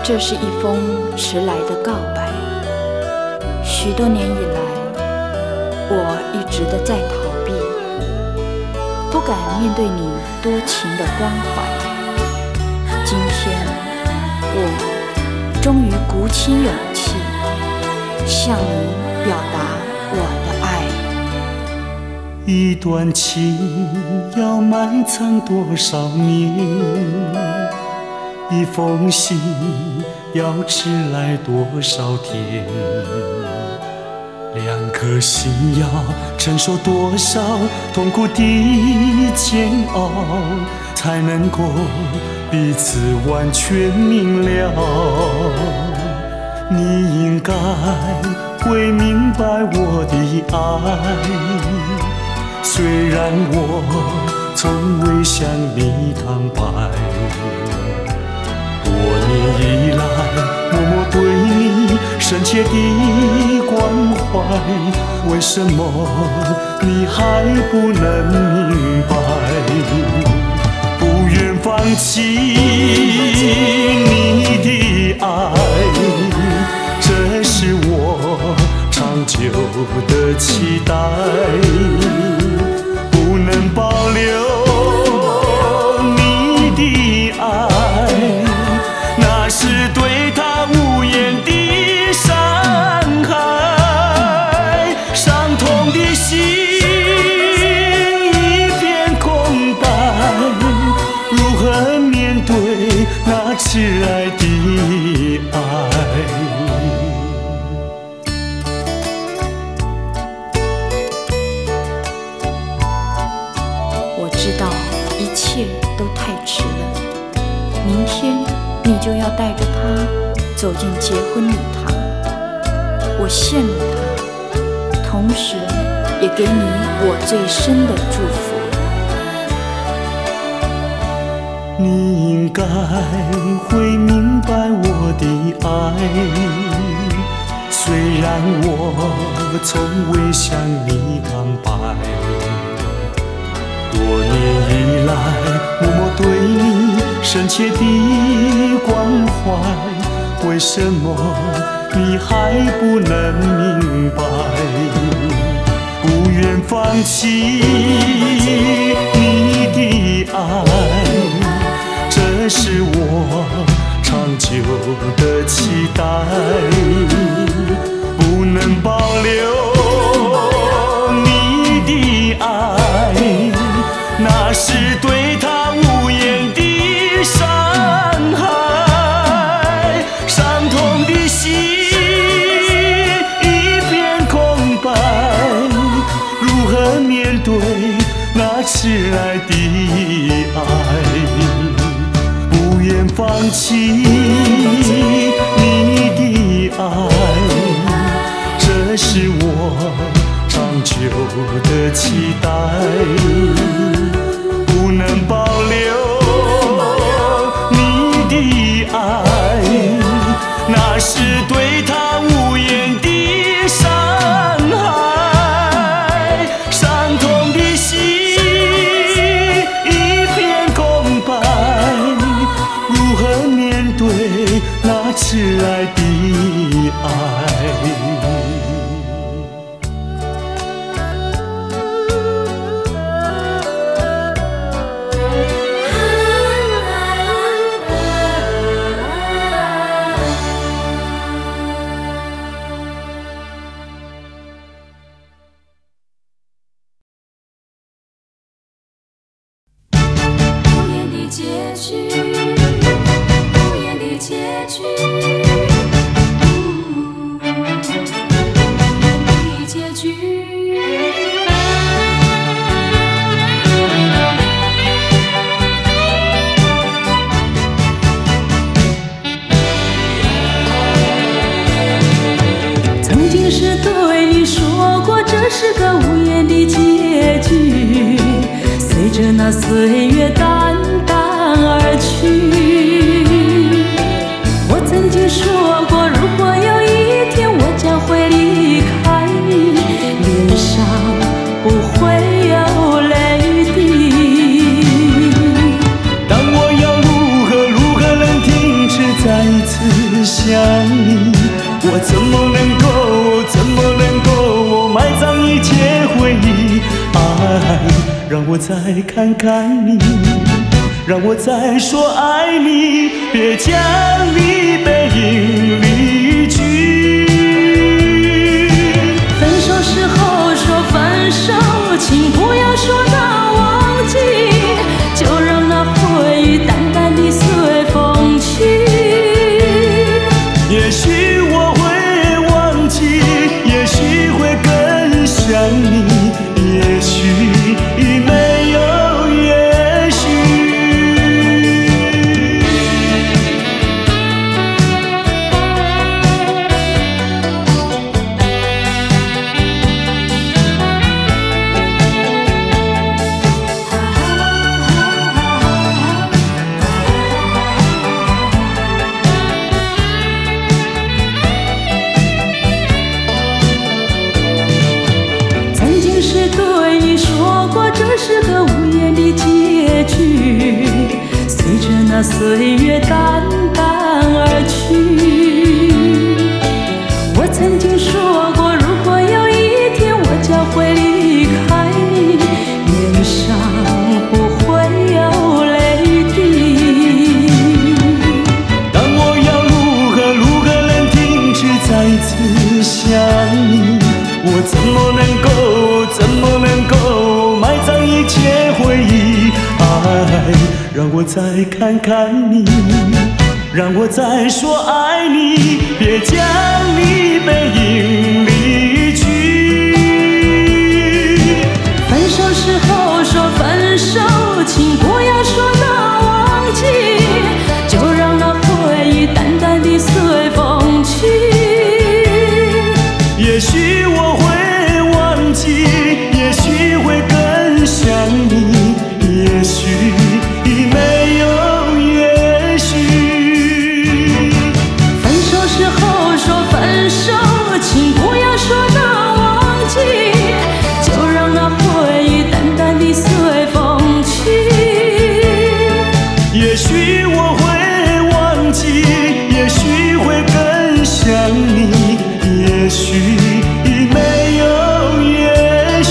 这是一封迟来的告白。许多年以来，我一直的在逃避，不敢面对你多情的关怀。今天，我终于鼓起勇气，向你表达我的爱。一段情要埋藏多少年？一封信要迟来多少天？两颗心要承受多少痛苦的煎熬，才能够彼此完全明了？你应该会明白我的爱，虽然我从未向你坦白。多年以来，默默对你深切的关怀，为什么你还不能明白？不愿放弃你的爱，这是我长久的期待。不能保留你的爱，那是对他无言的伤害，伤痛的心一片空白，如何面对那挚爱的爱？我知道一切都太迟了，明天你就要带着他走进结婚礼堂，我羡慕他，同时也给你我最深的祝福。你应该会明白我的爱，虽然我从未向你坦白。多年以来，默默对你深切的关怀，为什么你还不能明白？不愿放弃你的爱，这是我长久的期待。不能保留你的爱，那是对他无言的伤害，伤痛的心一片空白，如何面对那挚爱的爱？不愿放弃你的爱，这是我长久的期待。不能保留你的爱，那是对他无言的伤害，伤痛的心一片空白，如何面对那挚爱的爱？那岁月淡淡而去，我曾经说过，如果有一天我将会离开你，脸上不会有泪滴。但我要如何能停止再一次想你，我怎么能够埋葬一切回忆？爱，让我再看看你，让我再说爱你，别将你背影离去。分手时候说分手，请不要说那忘记，就让那回忆淡淡地随风去。也许我会忘记，也许会更想你，也许没有也许。是个无言的结局，随着那岁月淡淡而去。我曾经说过，如果有一天我将会离开你，脸上不会有泪滴。但我要如何能停止再次想你？我怎么能够埋葬一切回忆？爱，让我再看看你，让我再说爱你，别将你背影离去。分手时候说分手，请不要说那忘记，就让那回忆淡淡地随风去。也许我会忘记，也许会更想你，也许没有也许。分手时候说分手，请不要说那忘记，就让那回忆淡淡地随风去。也许我会忘记，也许会更想你，也许没有也许。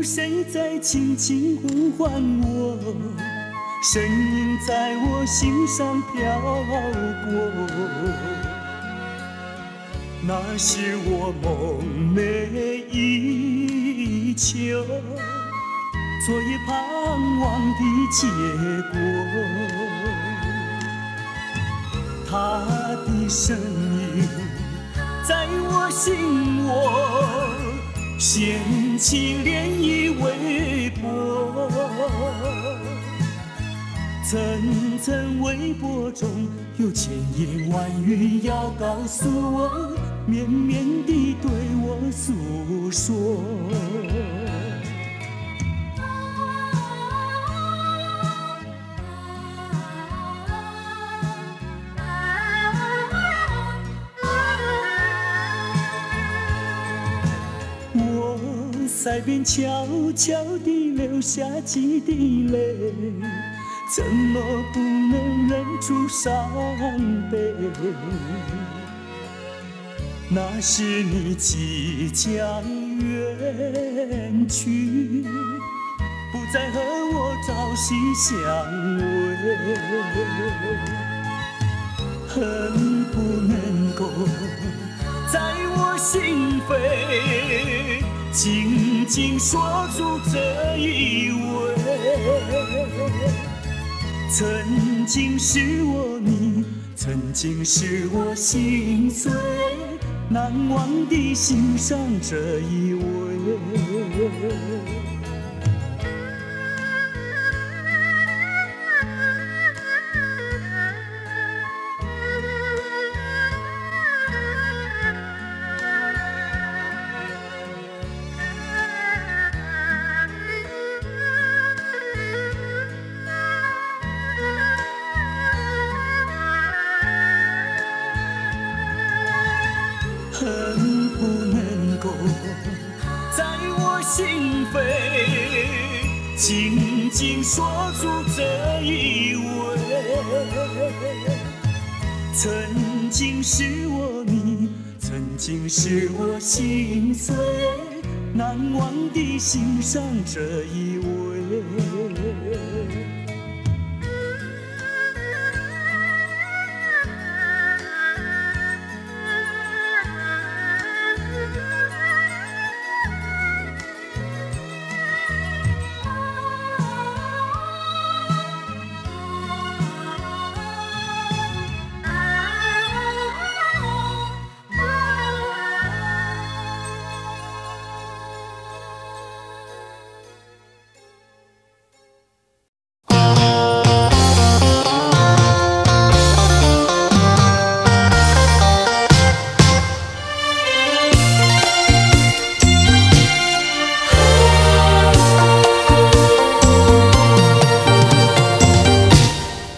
谁在轻轻呼唤我？声音在我心上飘过。那是我梦寐以求，昨夜盼望的结果。他的声音在我心窝，掀起涟漪微波，层层微波中有千言万语要告诉我，绵绵地对我诉说。腮边悄悄地流下几滴泪，怎么不能忍住伤悲？那是你即将远去，不再和我朝夕相偎，恨不能够在我心扉紧紧锁住这一吻。曾经是我你，曾经是我心碎，难忘地欣赏这一吻。恨不能够在我心扉紧紧锁住这一吻。曾经是我你，曾经是我心碎，难忘地欣赏这一吻。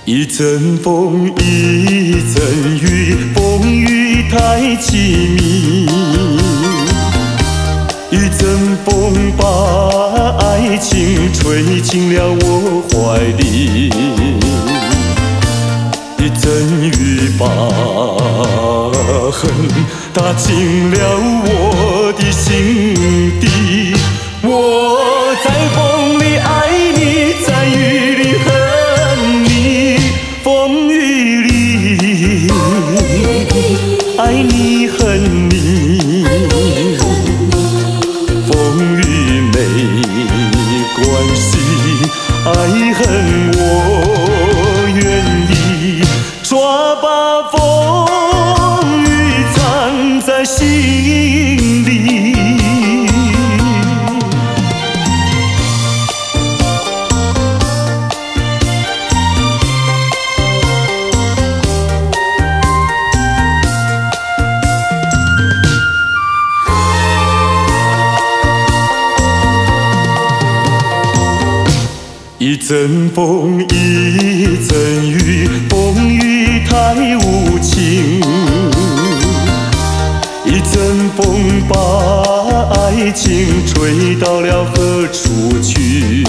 一阵风，一阵雨，风雨太凄迷。一阵风把爱情吹进了我怀里，一阵雨把恨打进了我的心底。我在风里爱你，在雨里恨你，风雨里爱你恨你，风雨没关系，爱恨我愿意，抓把风雨藏在心里。一阵风，一阵雨，风雨太无情。一阵风把爱情吹到了何处去？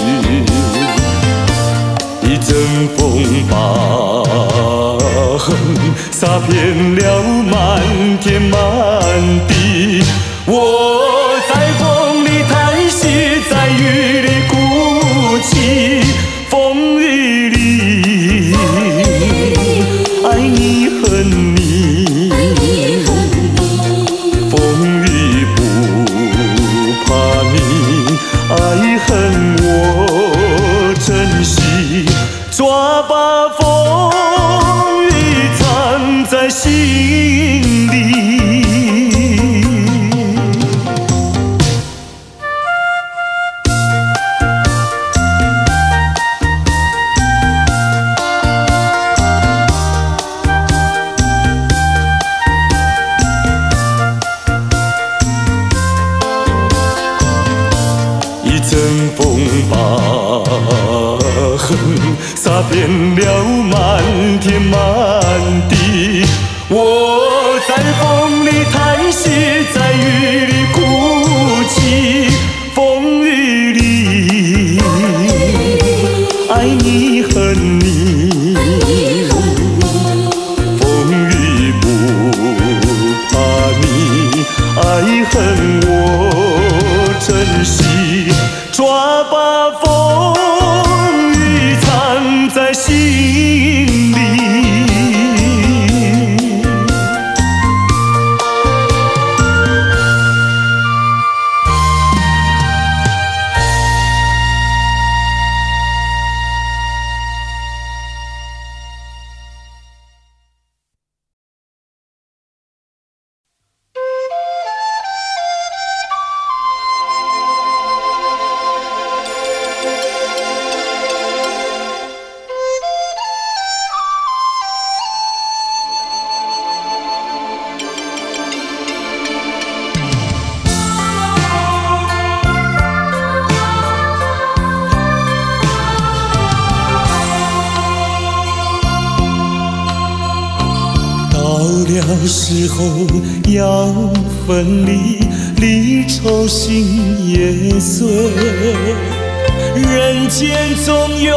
一阵风把恨洒遍了满天满地。我在风里叹息，在雨里哭泣，风雨里爱你恨你，风雨不怕你，爱恨我珍惜，抓把风雨藏在心里。一阵风把恨洒遍了满天满地。我在风里叹息，在雨里哭泣，风雨里爱你恨你，风雨不怕你，爱恨我珍惜，抓把风雨藏在心里。时候要分离，离愁心也碎。人间总有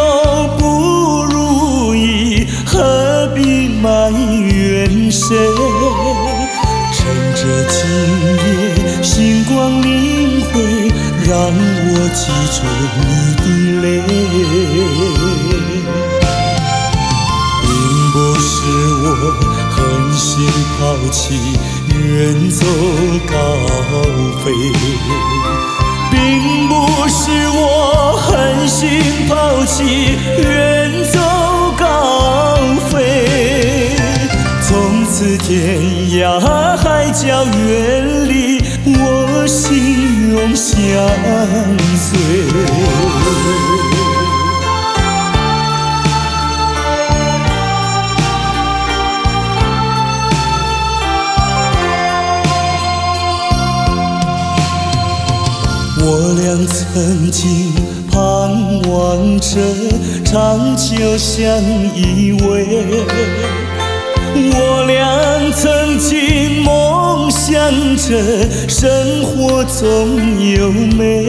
不如意，何必埋怨谁？趁着今夜星光明辉，让我记住你的泪。并不是我狠心抛弃，远走高飞。并不是我狠心抛弃，远走高飞。从此天涯海角远离，我心永相随。我俩曾经盼望着长久相依偎，我俩曾经梦想着生活总有美。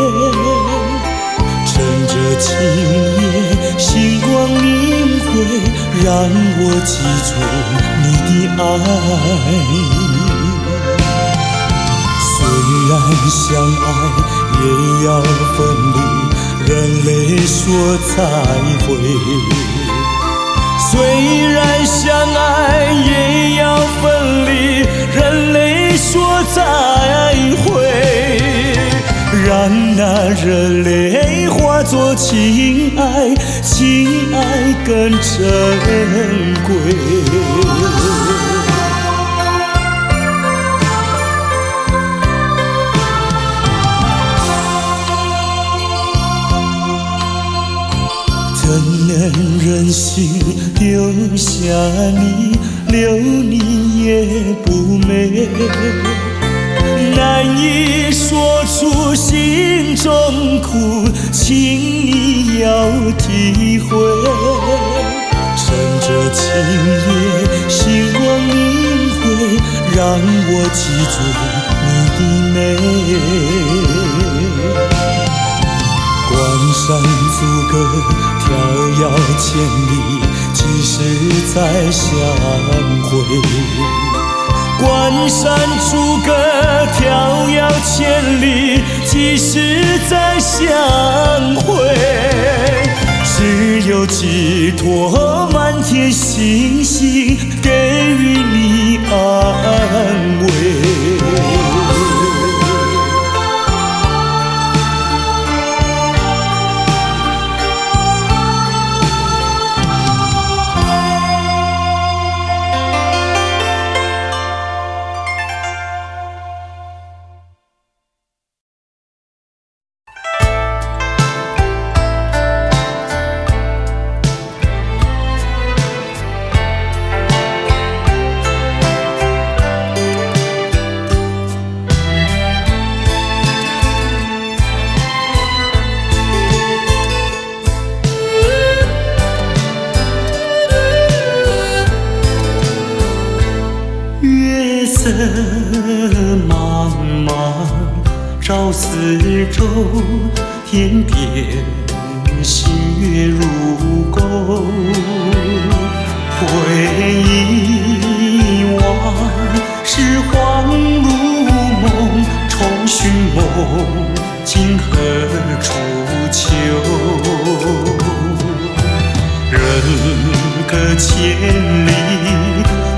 趁着今夜星光明辉，让我记住你的爱。虽然相爱也要分离，人类说再会。虽然相爱也要分离，人类说再会。让那热泪化作情爱，情爱更珍贵。怎能忍心丢下你，留你也不美。难以说出心中苦，请你要体会。趁着今夜星光明辉，让我记住你的美。关山阻隔，迢遥千里，几时再相会？关山阻隔，迢遥千里，几时再相会？只有寄托满天星星，给予你安慰。茫茫照四周，天边星月如钩。回忆往事恍如梦，重寻梦今何处求？人隔千里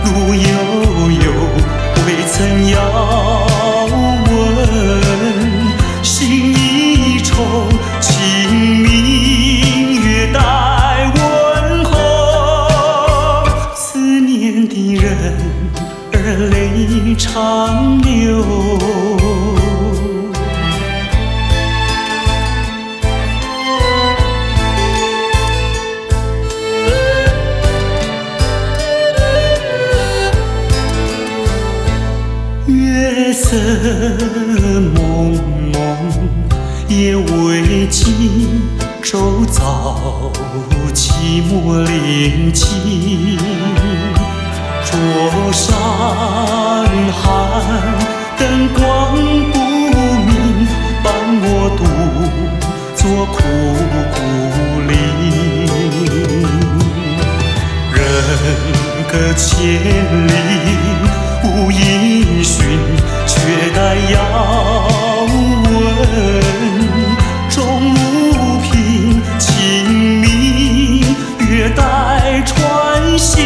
路悠悠，未曾遥问，心一愁，清明月待问候。思念的人儿泪长流。月色蒙蒙，夜未尽，周遭寂寞临近。烛座山海，灯光不明，伴我独坐苦苦林。人隔千里无音讯，却待遥问。终无凭清明，月带穿行。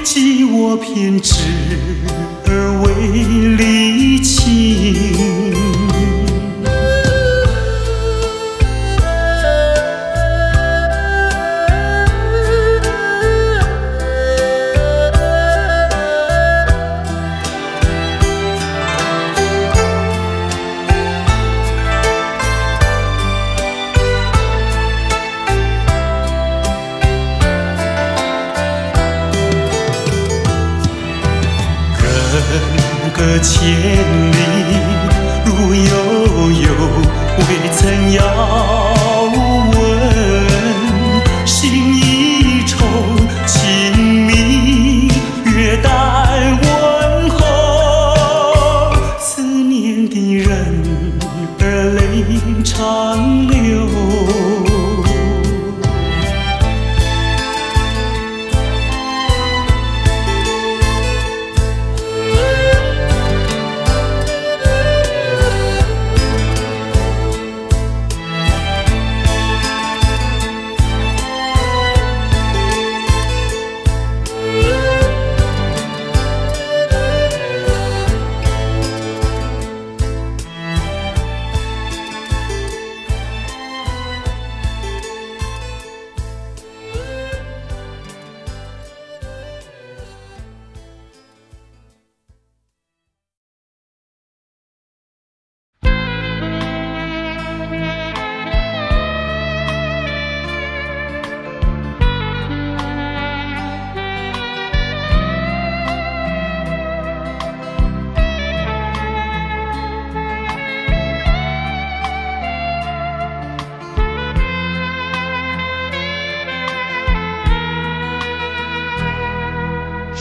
寄我偏执而为离情。隔千里如悠悠，未曾遥问。心一愁，清明月带问候。思念的人儿泪长流。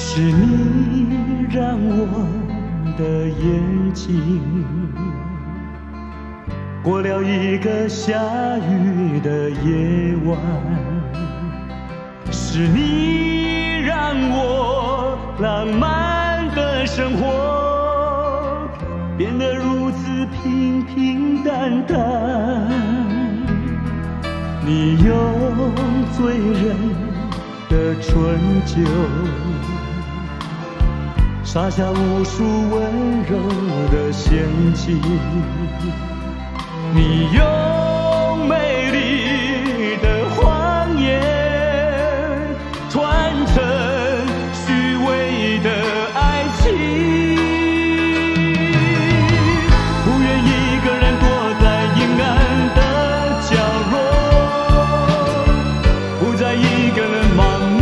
是你让我的眼睛过了一个下雨的夜晚，是你让我浪漫的生活变得如此平平淡淡。你用醉人的春酒撒下无数温柔的陷阱，你用美丽的谎言传承虚伪的爱情。不愿一个人躲在阴暗的角落，不再一个人盲目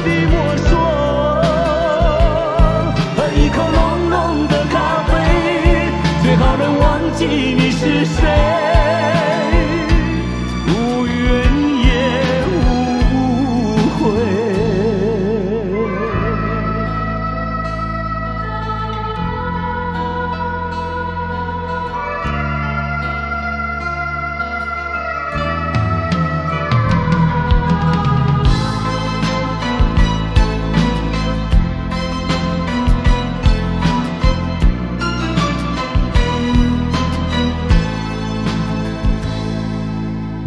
地摸索。一口浓浓的咖啡，最好能忘记你是谁，无怨也无悔。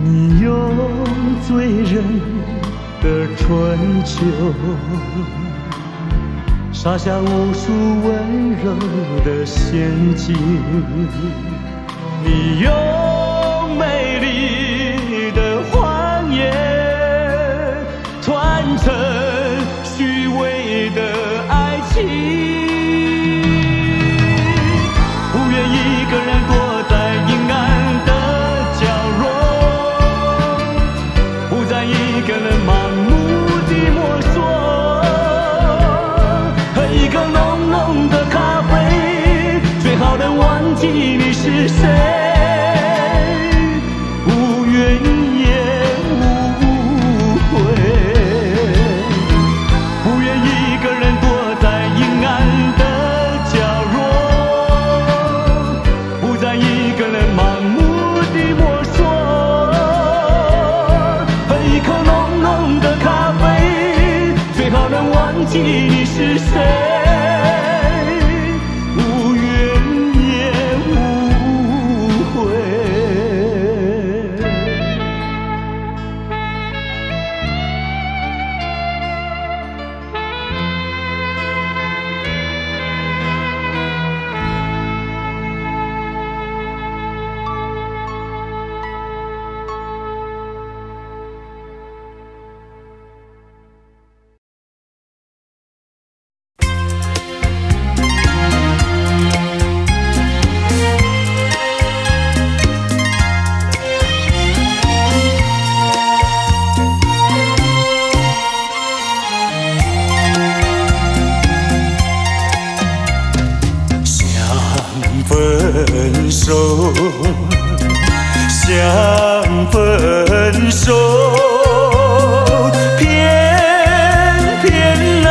你用醉人的春秋撒下无数温柔的陷阱，你用美丽的谎言传承虚伪的爱情。不愿一个人躲在阴暗的角落，不再一个人盲目地摸索。喝一口浓浓的咖啡，最好能忘记你是谁，无怨也无悔。不愿一个记你是谁，无怨也无悔。分手，想分手，偏偏难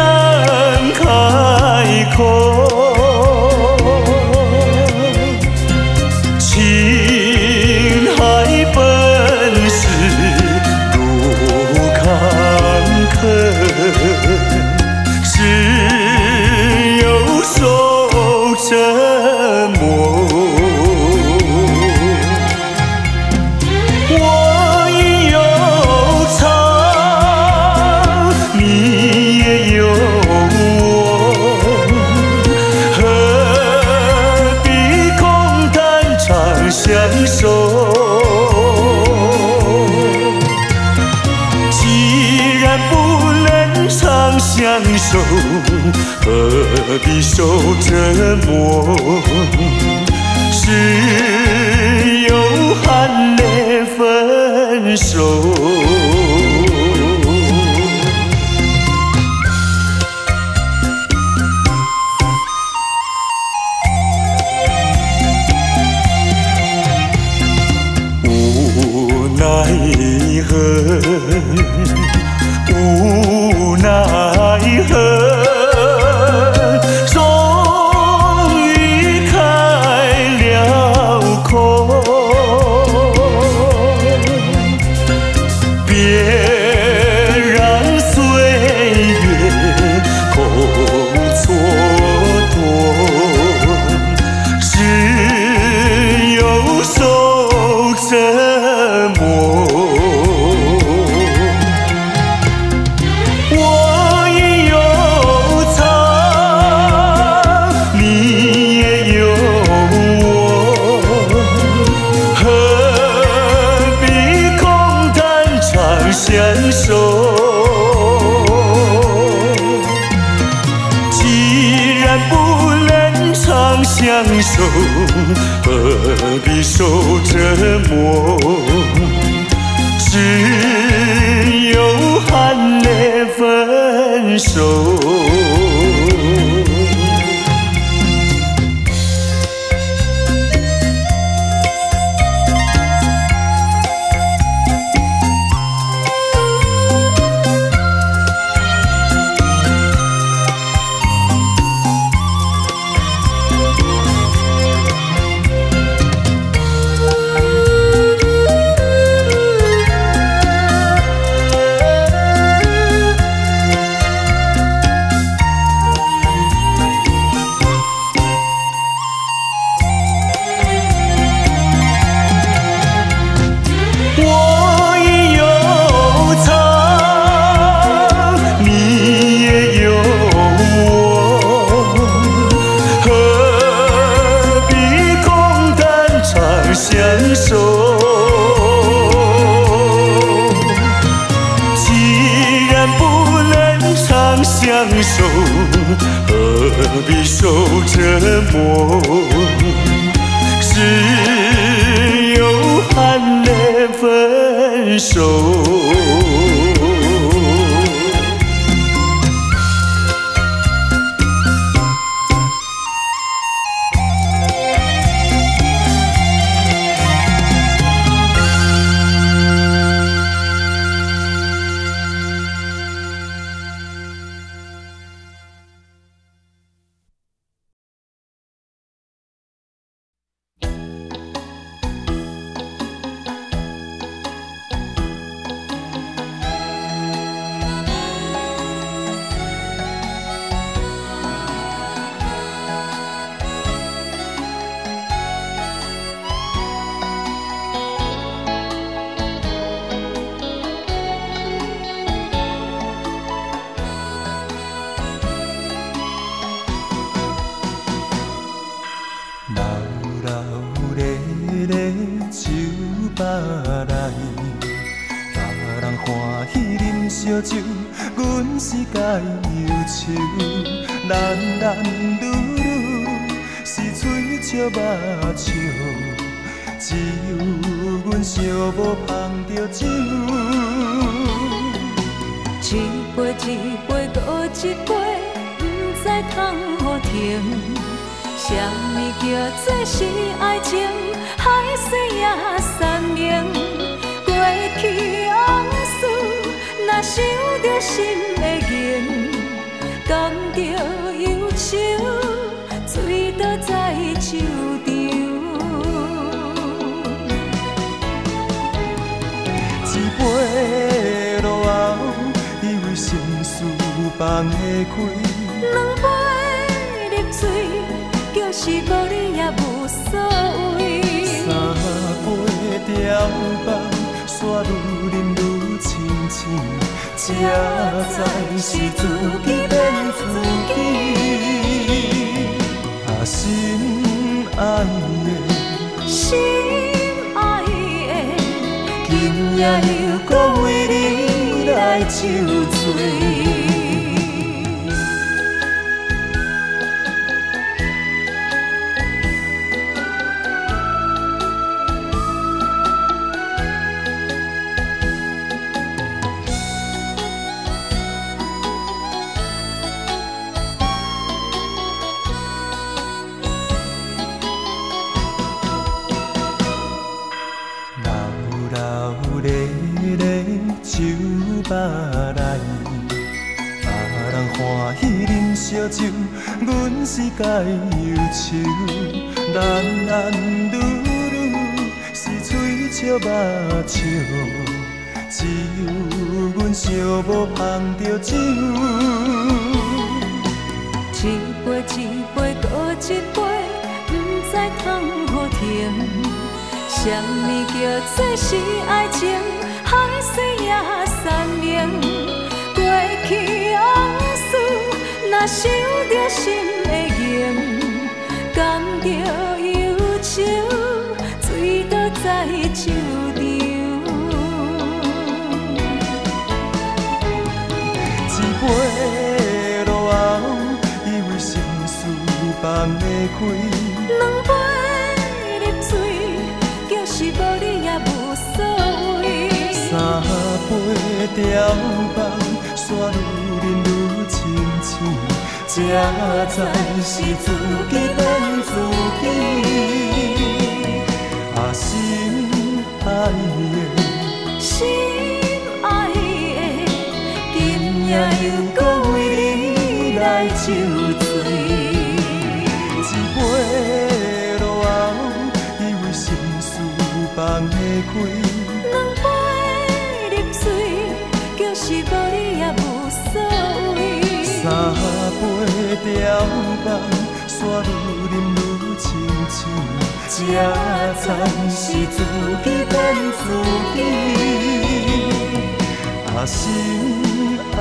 开口。情海本是路坎坷，只有守着默。我已有草，你也有我，何必空谈长相守？既然不能长相守，何必受折磨？只有含泪分手。无奈何，无奈何。相守，既然不能长相守，何必受折磨？只有含泪分手。相守，既然不能长相守，何必受折磨？只有含泪分手。来。别人欢喜啉烧酒，阮是该忧愁。男男女女是嘴笑目笑，只有阮想无捧着酒。一杯一杯搁一杯，不知通何停。什么叫做是爱情？海水也散凝。过去往事，若想着心会凝，甘着忧愁，醉倒在酒场。一杯落后，以为心事放会开。两杯入嘴，就是无你也无所谓。三杯调放，煞愈饮愈清醒，才知是自己骗自己。啊，心爱的，心爱的，今夜又搁为你来酒醉。酒吧来，别人欢喜啉烧酒，阮是该忧愁。男男女女是嘴笑目笑，只有阮想无捧着酒。一杯一杯搁一杯，不知通何停。什么叫做是爱情？海水也散凝。过去往事，若想着心会凝，甘着忧愁，醉倒在酒场。一杯落后，以为心事放会开。两杯入嘴，就是无你也无所谓。三杯调放，煞愈饮愈清醒，才知是自己骗自己。啊，心爱的，心爱的，今夜又搁为你来酒醉。一杯落后，以为心事放会开。两杯入嘴，就是无你也无所谓。三杯调放，煞愈饮愈清醒，才知是自己骗自己。啊，心爱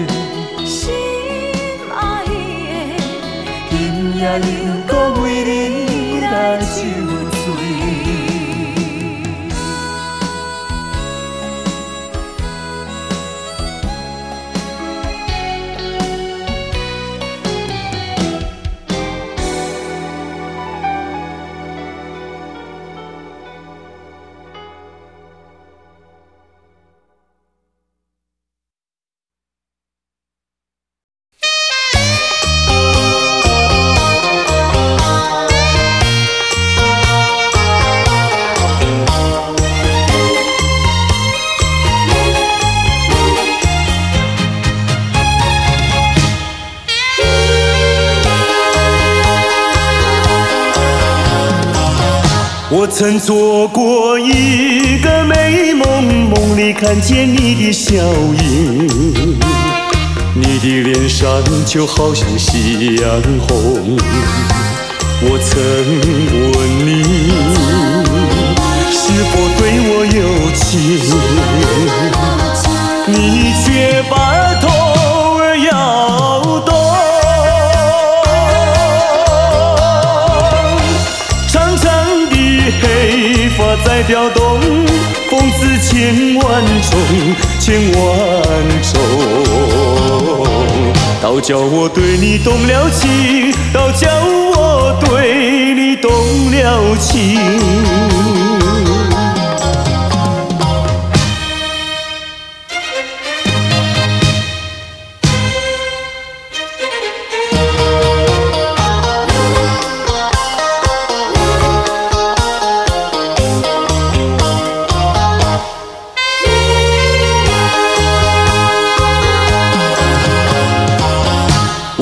的，心爱的，今夜又搁为你来酒醉。我曾做过一个美梦，梦里看见你的笑影，你的脸上就好像夕阳红。我曾问你是否对我有情，你却把头儿摇动。长长的黑发在在飘动，风姿千万种，千万种。倒叫我对你动了情，倒叫我对你动了情。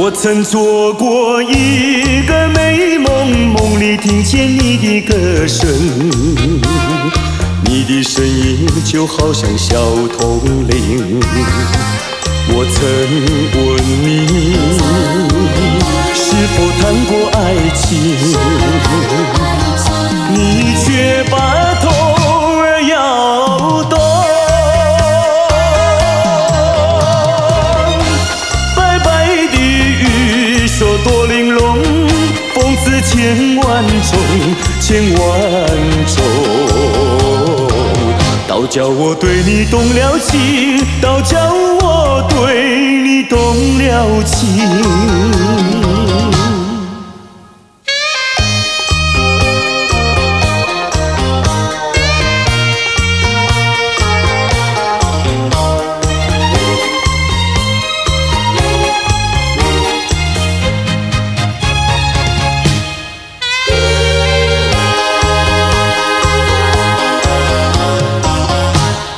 我曾做过一个美梦，梦里听见你的歌声，你的声音就好像小铜铃。我曾问你是否谈过爱情，你却把头儿摇动。说多玲珑，风姿千万种，千万种。倒叫我对你动了情，倒叫我对你动了情。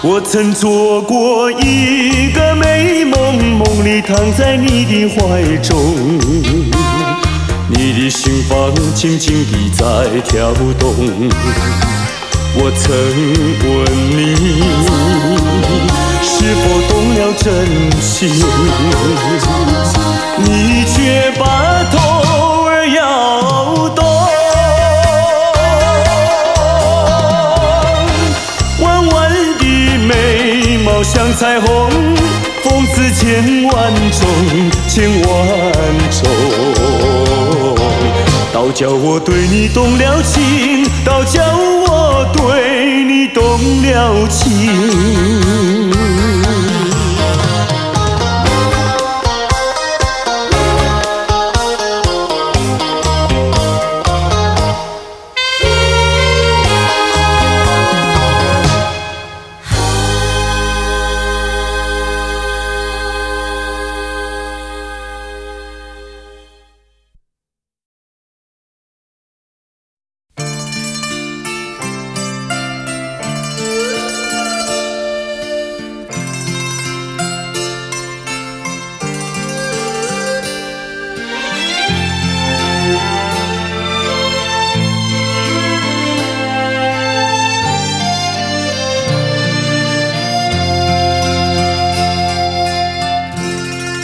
我曾做过一个美梦，梦里躺在你的怀中，你的心房轻轻地在跳动。我曾问你是否动了真情，你却把头儿摇动。像彩虹，风姿千万种，千万种。倒叫我对你动了情，倒叫我对你动了情。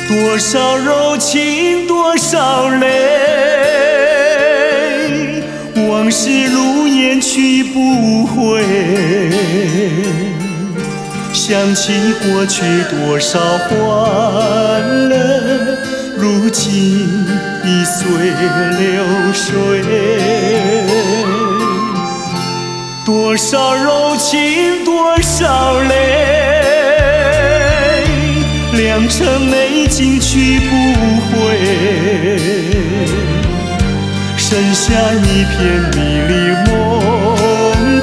多少柔情，多少泪，往事如烟去不回。想起过去多少欢乐，如今已随流水。多少柔情，多少泪，良辰美景去不回，剩下一片迷离梦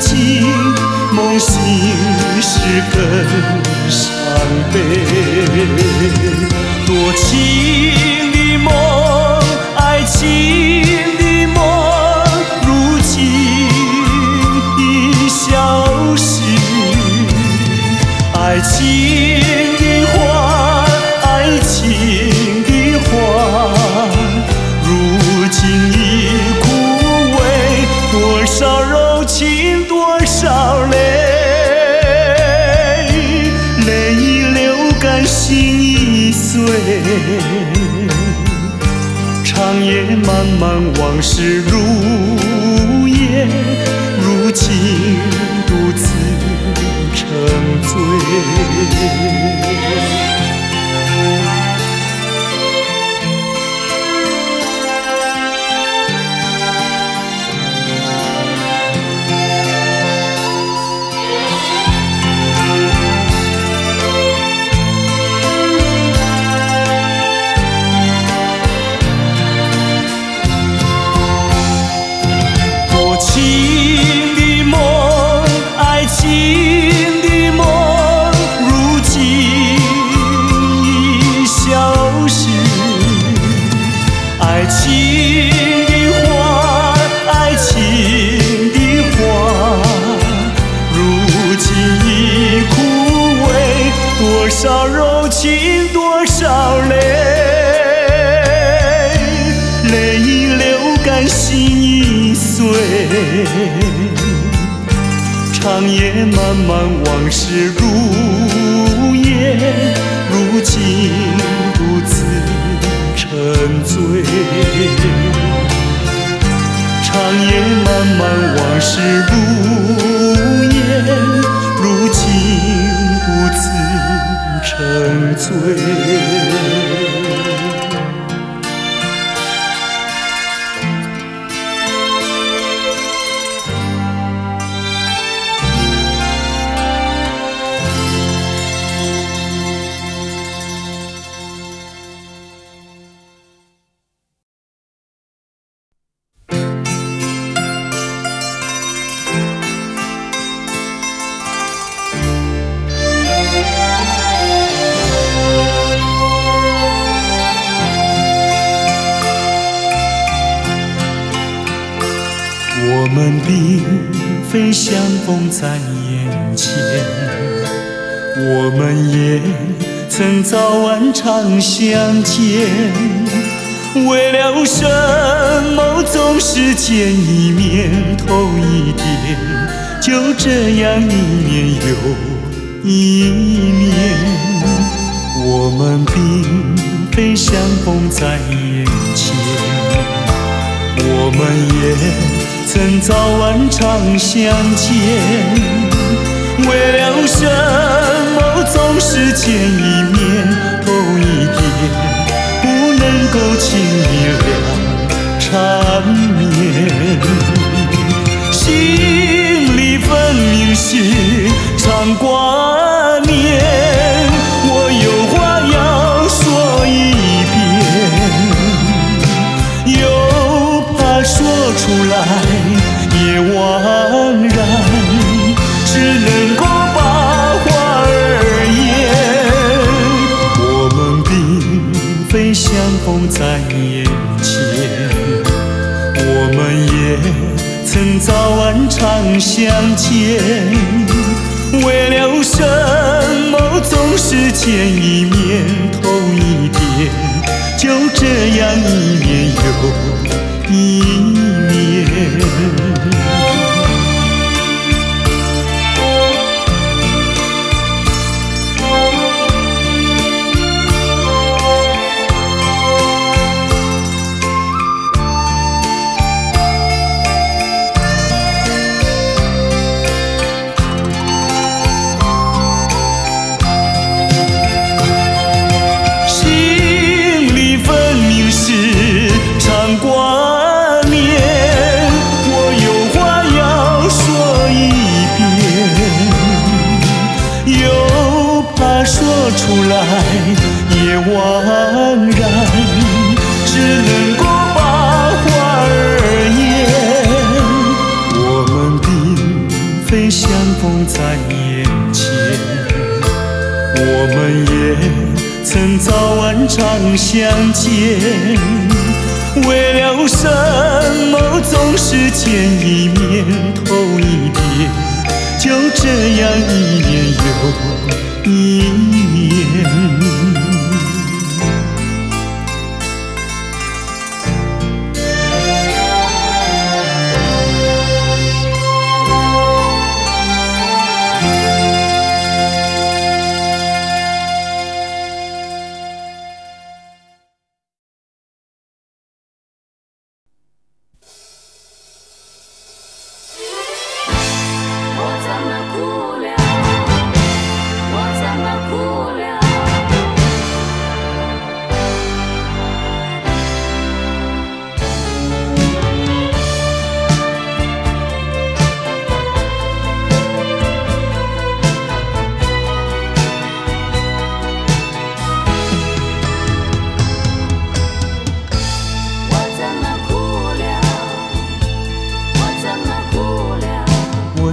境，梦醒时更伤悲。多情的梦，爱情的梦，如今已消失。爱情的花，爱情的花，如今已枯萎。多少柔情，多少泪，泪已流干，心已碎。长夜漫漫，往事如烟，如今独自沉醉。心多少泪，泪已流干心已碎。长夜漫漫往事如烟，如今独自沉醉。长夜漫漫往事如烟，如今独自沉醉。我们并非相逢在眼前，我们也曾早晚常相见。为了什么总是见一面头一点，就这样一年又一年。我们并非相逢在眼前，我们也曾早晚常相见。为了什么总是见一面头一点，不能够轻易了缠绵。心里分明是常挂念，我有话要说一遍，又怕说出来也枉然，只能够把话儿言。我们并非相逢在眼前，我们也曾早晚常相见。为了什么总是见一面头一点，就这样一年又一年。出来也枉然，只能够把话儿言。我们并非相逢在眼前，我们也曾早晚常相见。为了什么总是见一面头一点，就这样一年又一年。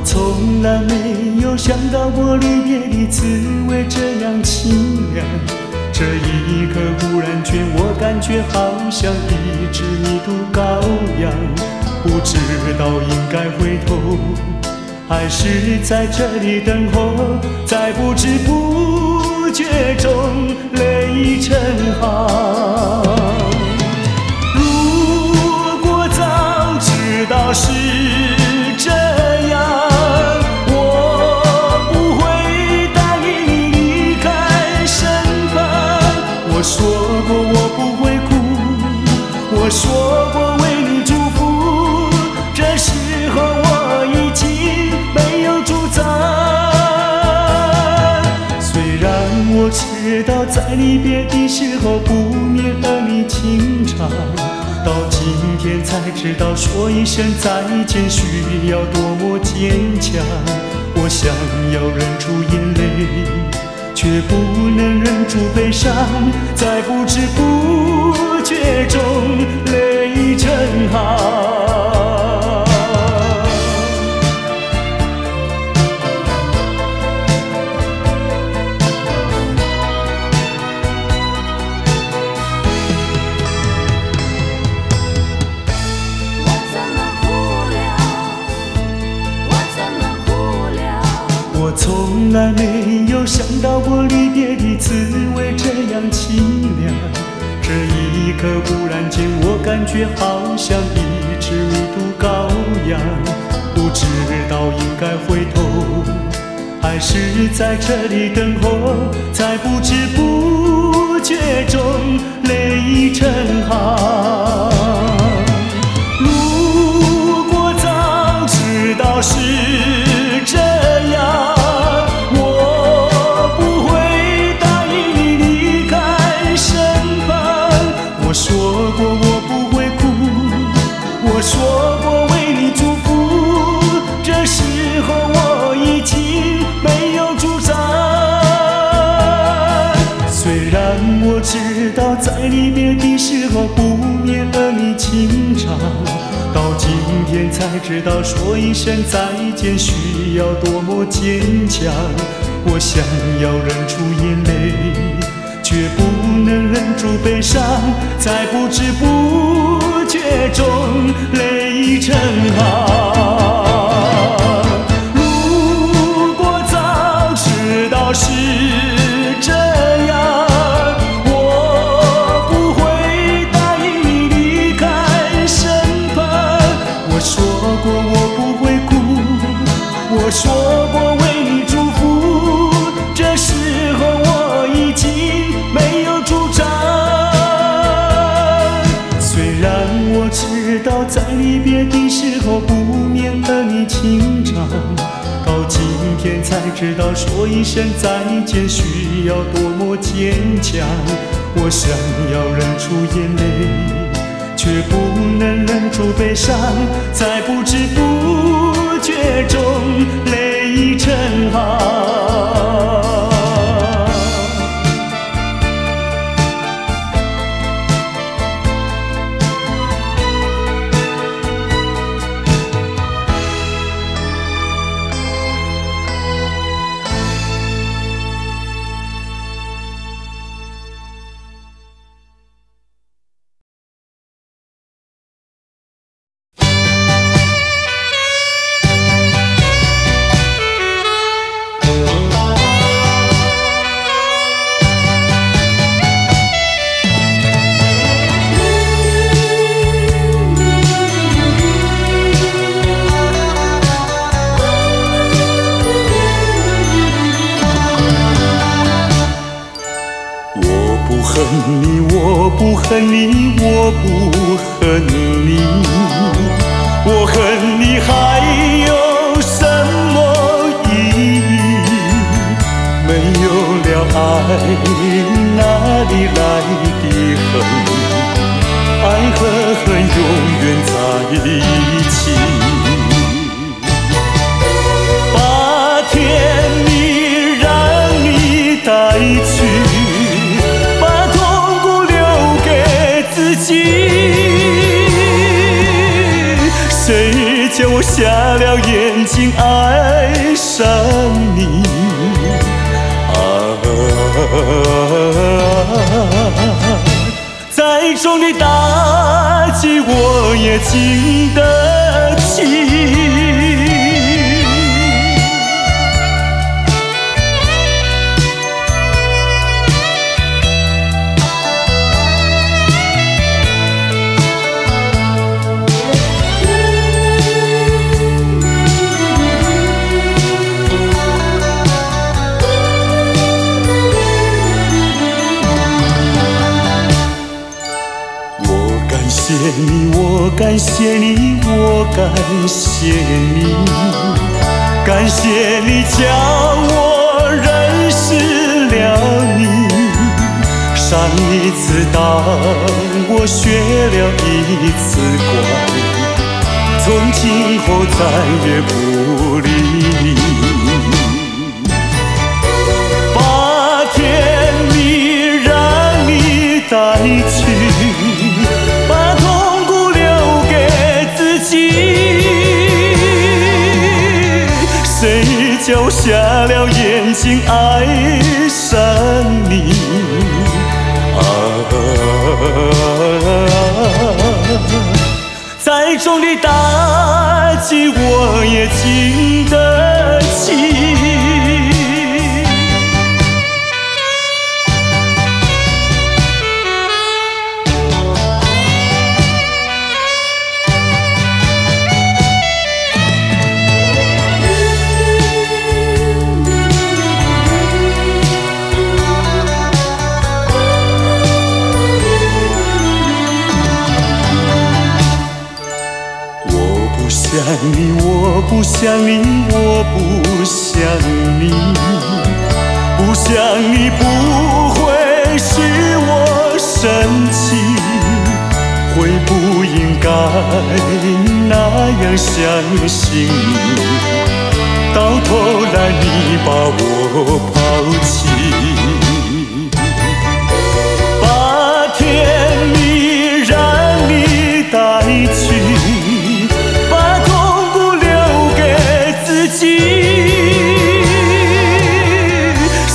从来没有想到过离别的滋味这样凄凉，这一刻忽然间我感觉好像一只迷途羔羊，不知道应该回头还是在这里等候，在不知不觉中成行。如果早知道是这样，我不会答应你离开身旁。我说过我不会哭，我说过为你祝福，这时候我已经没有主张。虽然我知道在离别的时候不免儿女情长，到今天才知道说一声再见需要多么坚强。我想要忍住眼泪，却不能忍住悲伤，在不知不觉中泪成行。我从来没有想到过离别的滋味这样凄凉，这一刻忽然间我感觉好像一只迷途羔羊，不知道应该回头还是在这里等候，在不知不觉中泪成行。如果早知道是这样，我说过我不会哭，我说过为你祝福，这时候我已经没有主张。虽然我知道在离别的时候不免儿女情长，到今天才知道说一声再见需要多么坚强。我想要忍住眼泪，却不能忍住悲伤，在不知不觉中泪成行。如果早知道是这样，我不会答应你离开身旁。我说过我不会哭，我说过为你祝福，这时候我已经没有主张。虽然我知道在离别的时候不免儿女情长，到今天才知道说一声再见需要多么坚强。我想要忍住眼泪，却不能忍住悲伤，在不知不觉中泪成行。我不恨你，我不恨你，我恨你还有什么意义？没有了爱，哪里来的恨？爱和恨永远在一起。把甜蜜让你带去，谁叫我瞎了眼睛爱上你啊？再重的打击我也经得起。你，我感谢你，我感谢你，感谢你叫我认识了你。上一次当我学了一次乖，从今后再也不理你。把甜蜜让你带去，把痛苦留给自己。谁叫瞎了眼睛爱上你？再重的打击我也经得起。我不想你，我不想你，不想你不会使我生气，会不应该那样相信你，到头来你把我抛弃，把甜蜜让你带去。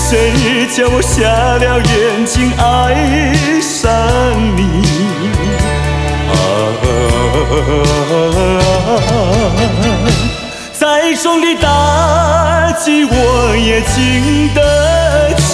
谁叫我瞎了眼睛爱上你？再重的打击我也经得起。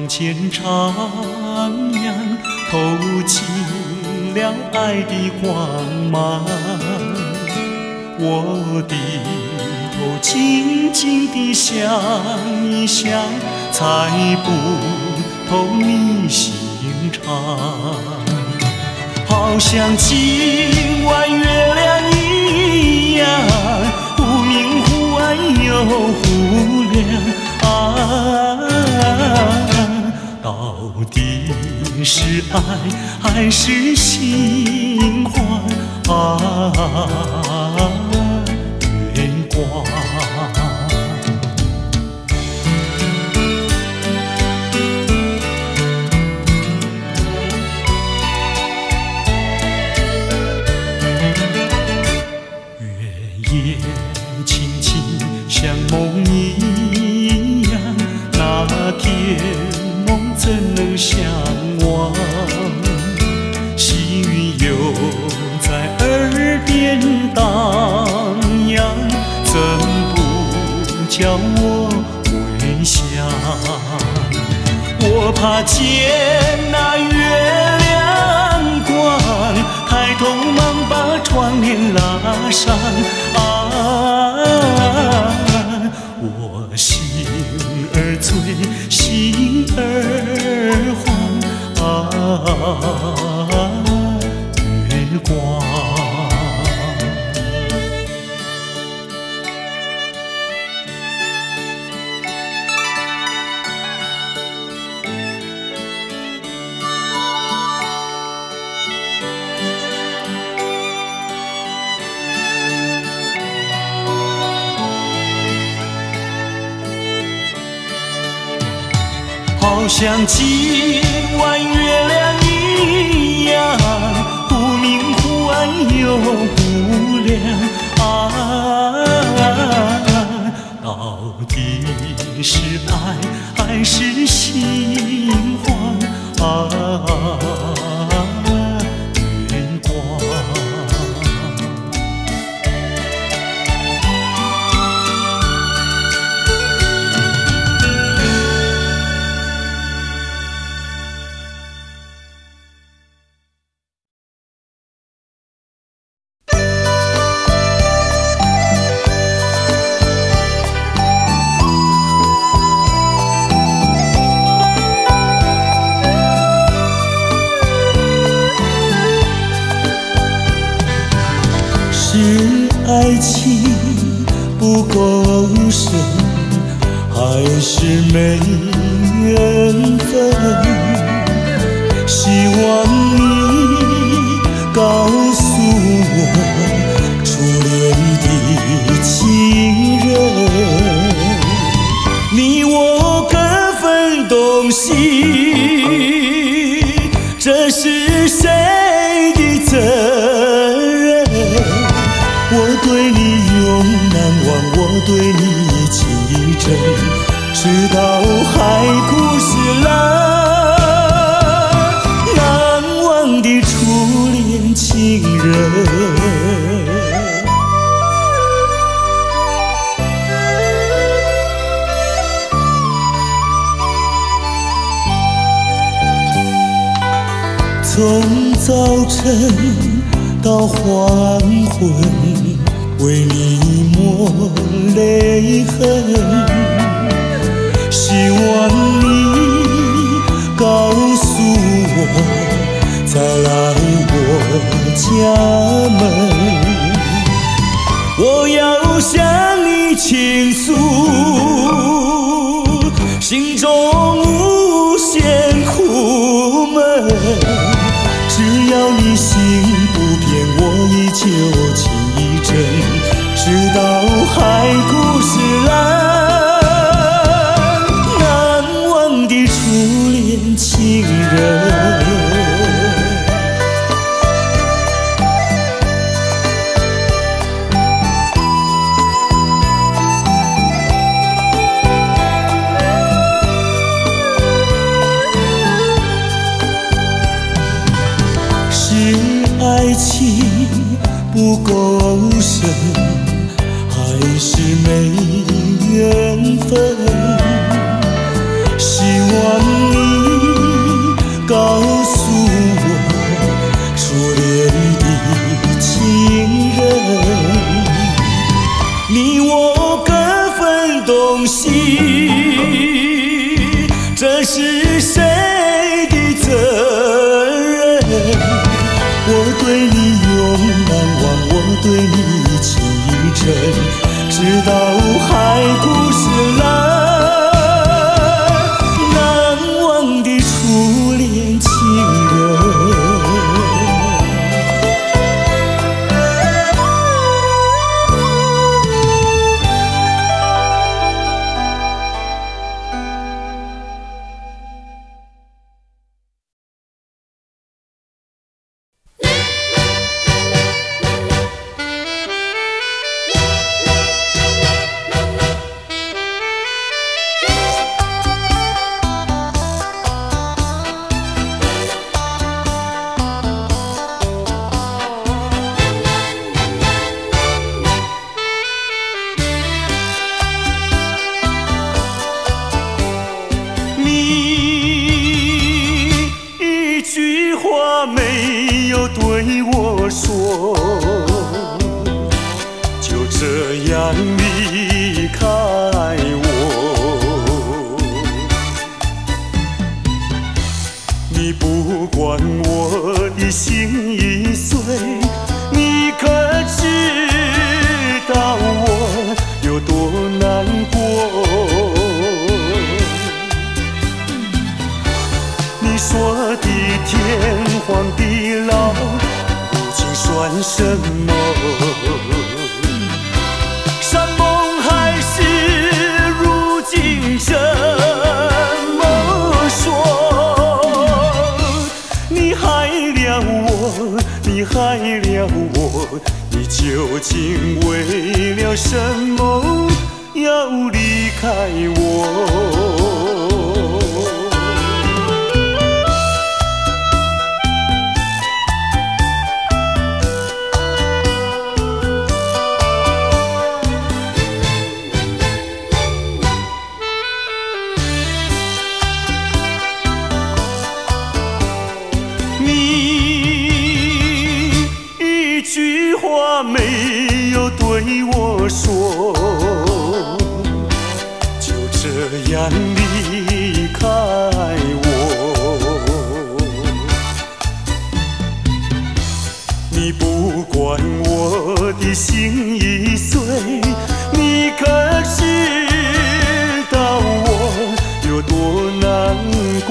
前徜徉，透进了爱的光芒。我低头静静地想一想，猜不透你心肠。好像今晚月亮一样，忽明忽暗又忽亮啊。到底是爱还是心慌啊？月光。月夜轻轻像梦一样，那天怎能相忘？细雨又在耳边荡漾，怎不叫我回想？我怕见那月亮光，抬头忙把窗帘拉上啊！我心儿醉，心儿慌啊，月光。好像今晚月亮一样，忽明忽暗又不亮到底是爱还是心慌月光。爱情不够深，还是没缘分？希望你告诉我，初恋的情人，你我各分东西，这是谁的责任？我对你永难忘，我对你情意真，直到海枯石烂，难忘的初恋情人。从早晨到黄昏，为你抹泪痕，希望你告诉我，再来我家门，我要向你倾诉心中无限苦闷，只要你心不变，我依旧情意真，直到海枯石烂，难忘的初恋情人。爱情不够深，还是没缘分。希望你告诉我，初恋的情人，你我各分东西，这是谁的责任？我对你永难忘，我对你情意真，直到海枯石烂，难忘的初恋情人。没有对我说，就这样离开我。你不管我的心已碎，你可知道我有多难过？你说的天荒地老，如今算什么？山盟海誓，如今怎么说？你还害了我，你究竟为了什么要离开我？没有对我说，就这样离开我。你不管我的心已碎，你可知道我有多难过？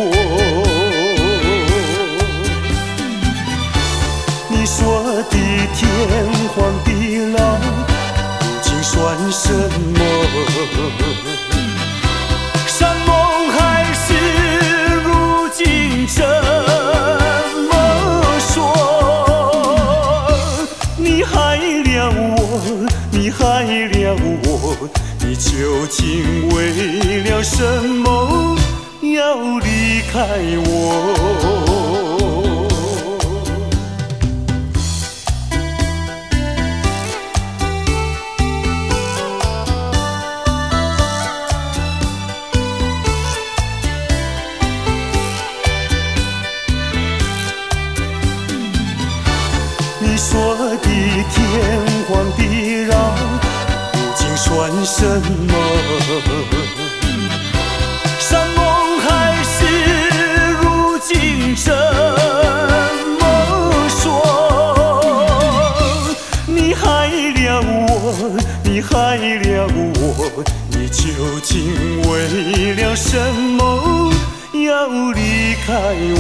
你说的天荒地老，如今算什么？山盟海誓，如今怎么说？你害了我，你害了我，你究竟为了什么要离开我？你说的天荒地老，如今算什么？山盟海誓，如今怎么说？你害了我，你害了我，你究竟为了什么要离开我？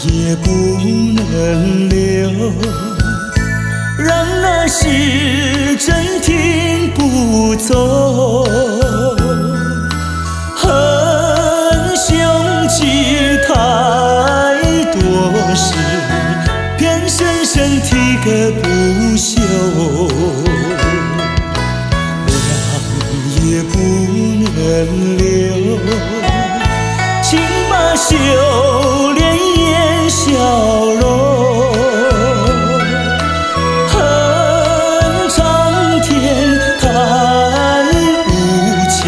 也不能留，让那时针停不走。恨凶吉太多事，偏深深提个不休。凉也不能留，请把修炼笑容，恨苍天太无情，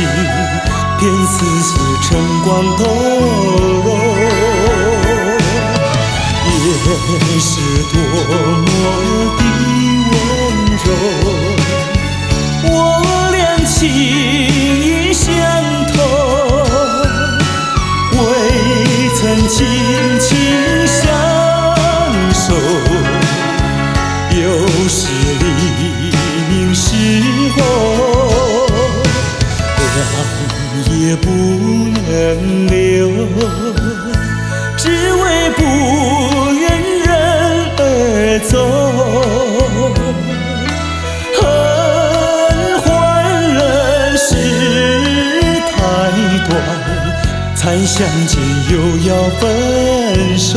偏丝丝晨光透融。也是多么的温柔，我俩情意相投，未曾轻轻相守，又是黎明时候，凉也不能留，只为不愿人而走。恨换人世太短，才相见又要分手。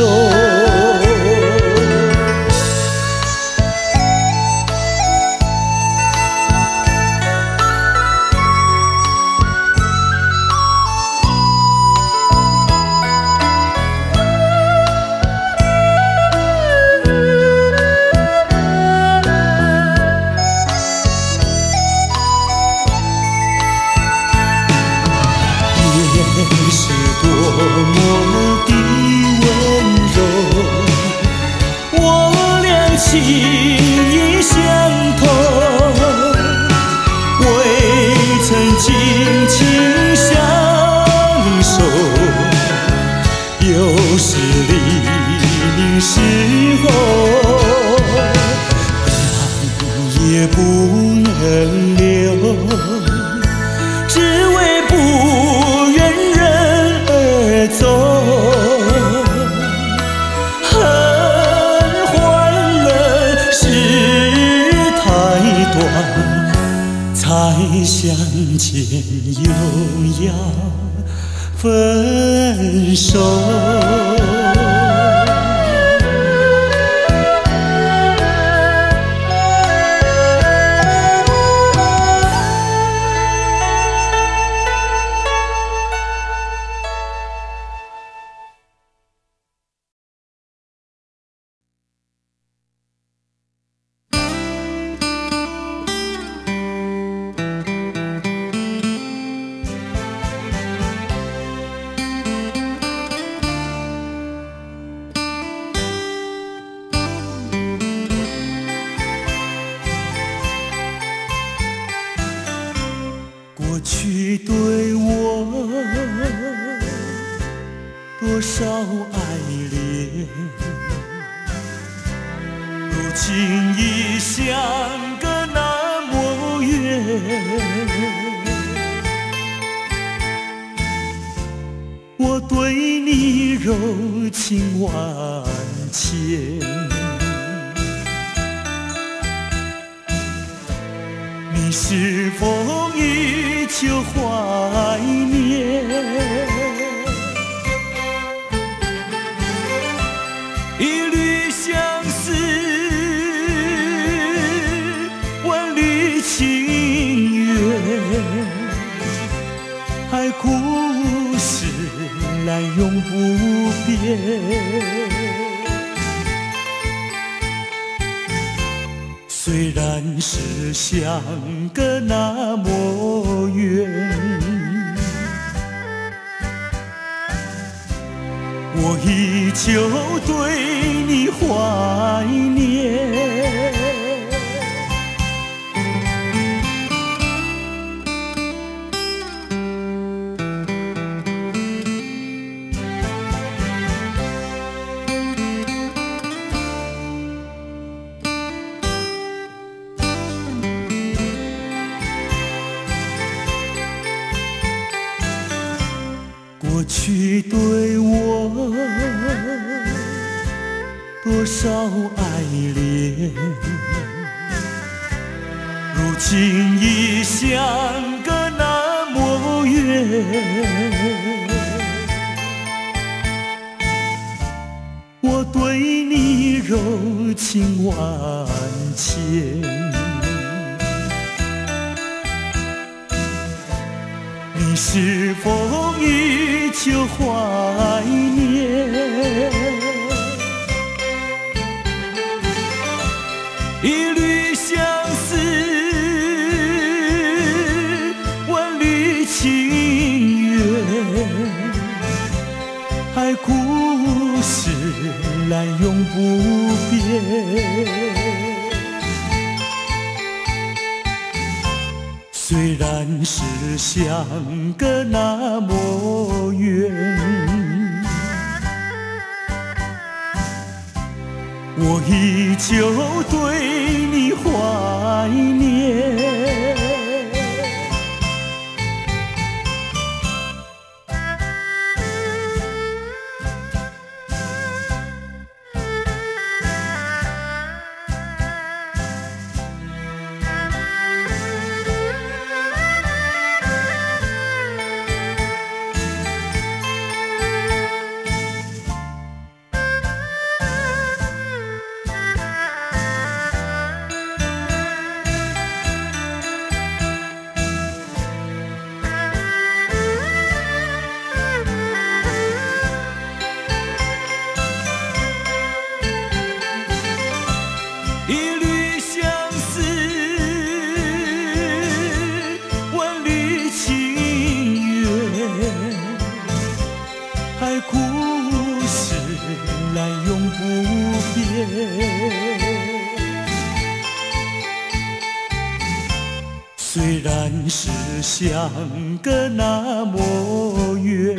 多么的温柔，我俩情意相投，未曾紧紧相守，有时黎明时候，两也不能留，只为不愿人而走。恨换了事太短，才相见又要分手。过去对我多少爱恋，如今已相隔那么远。我对你柔情万千，你是否依旧怀念？一缕相思，万缕情缘，爱故事滥用不变。虽然是相隔那么远，我依旧对你怀念。过去对我多少爱恋，如今已相隔那么远。我对你柔情万千，你是否依旧怀念？一缕相思，万缕情缘，爱故事滥用不变。虽然是相隔那么远，我依旧对你怀念。是相隔那么远，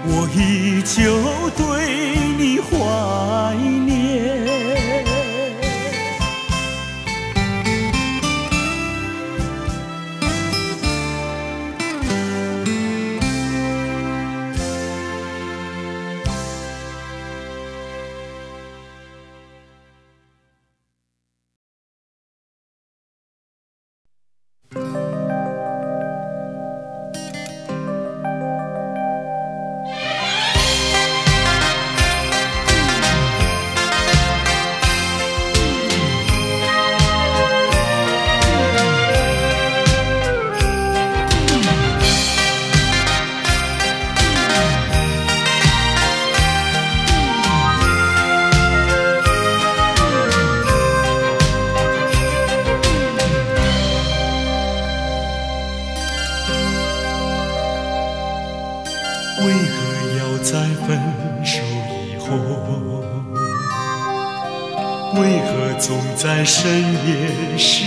我依旧对你怀念。为何要在分手以后？为何总在深夜时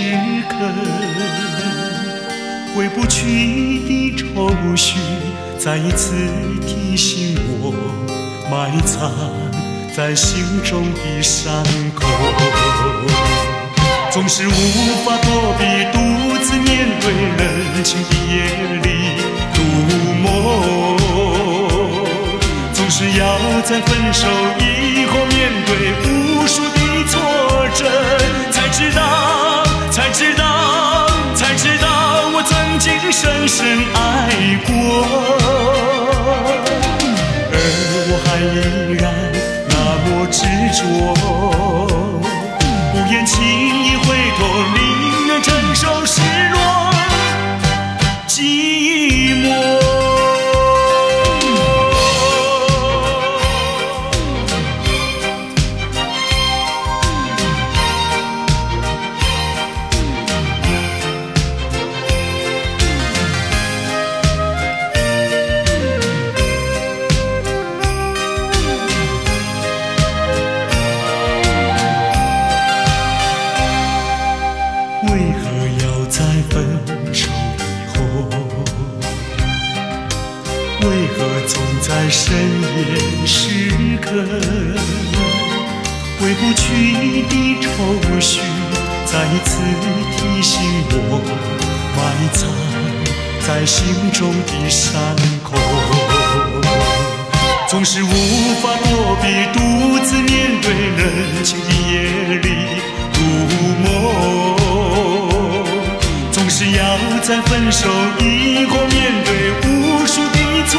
刻？回不去的愁绪，再一次提醒我，埋藏在心中的伤口。总是无法躲避，独自面对冷清的夜里入梦。总是要在分手以后面对无数的挫折，才知道，才知道，才知道我曾经深深爱过，而我还依然那么执着，不愿轻易回头，宁愿承受失落、寂寞。为何总在深夜时刻，回不去的愁绪，再一次提醒我，埋藏在心中的伤口。总是无法躲避，独自面对冷清的夜里入梦。总是要在分手以后面对无数的挫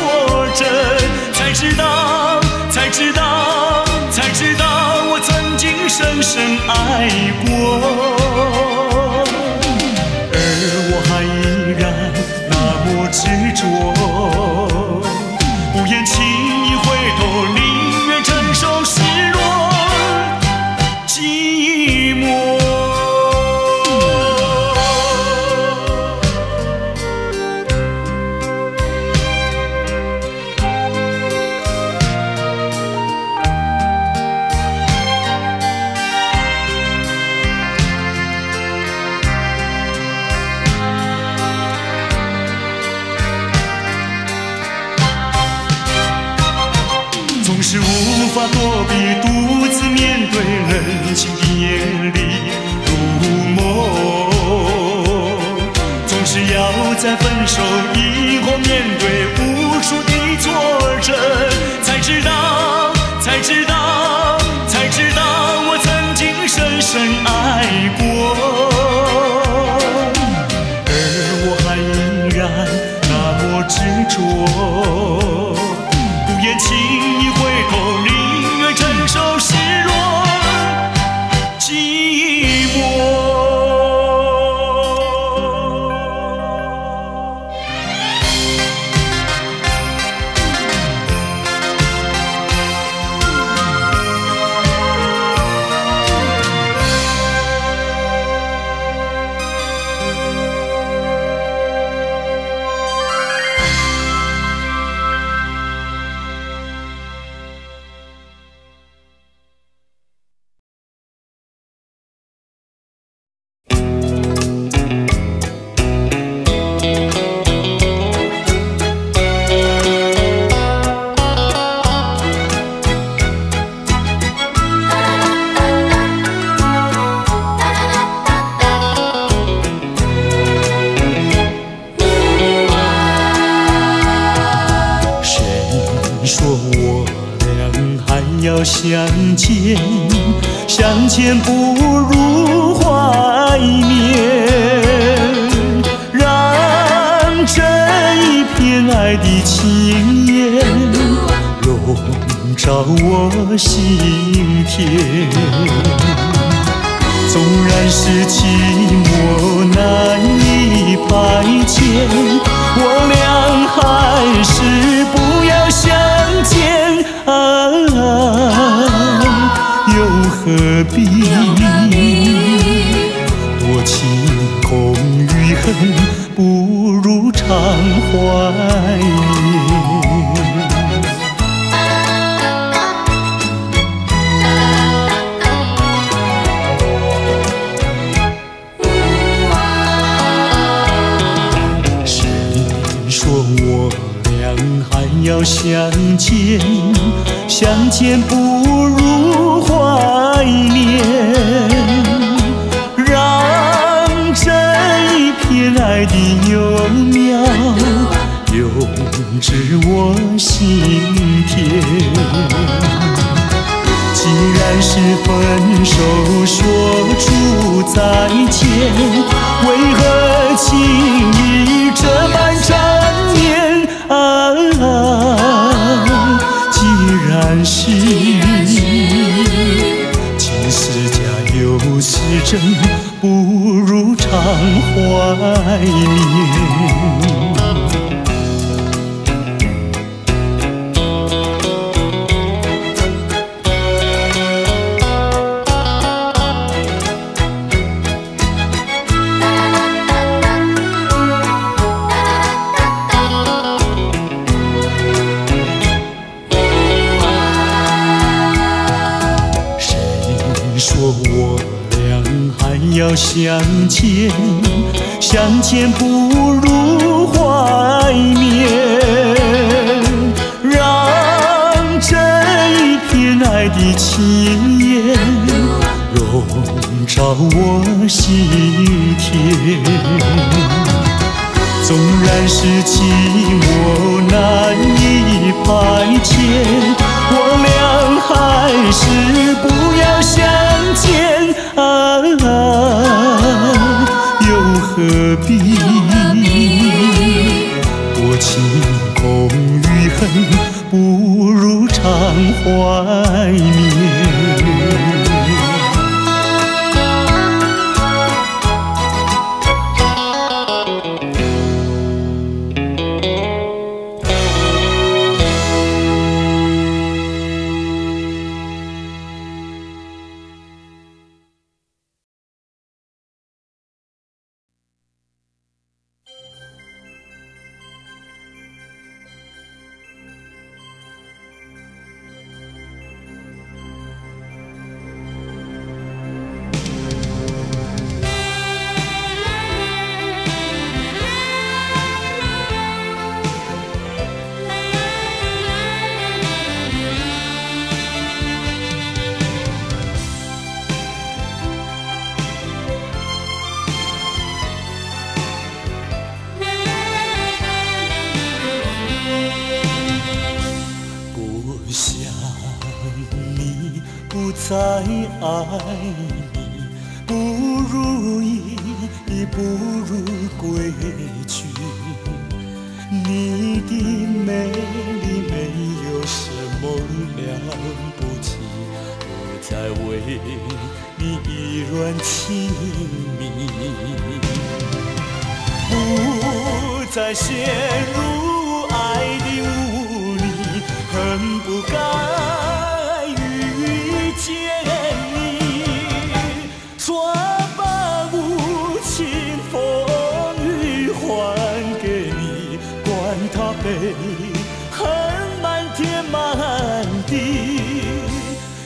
折，才知道，才知道，才知道我曾经深深爱过，而我还依然那么执着，不愿轻易回头，宁愿承受失落、寂寞。总是无法躲避，独自面对冷清的夜里入梦。总是要在分手以后面对无数的挫折，才知道，才知道，才知道我曾经深深爱过，而我还依然那么执着，不愿轻易回头，宁愿承受失落、寂寞。要相见，相见不如怀念，让这一片爱的情缘笼罩我心田。纵然是寂寞难以排遣，我俩还是不要相见又何必多情空与恨，不如常怀念。我俩还要相见，相见不如怀念，让这一片爱的幼苗永植我心田。既然是分手说出再见，为何情意这般缠绵既然是情是假又是真，不如常怀念。说我俩还要相见，相见不如怀念，让这一片爱的情缘笼罩我心田。纵然是寂寞难以排遣，我俩还是不要相见又何必多情空与恨，不如常怀念。再爱你不如意，不如归去。你的美丽没有什么了不起，我在为你依然亲密，不再陷入爱的雾里，恨不该遇见你，说把无情风雨还给你，管他悲恨满天满地，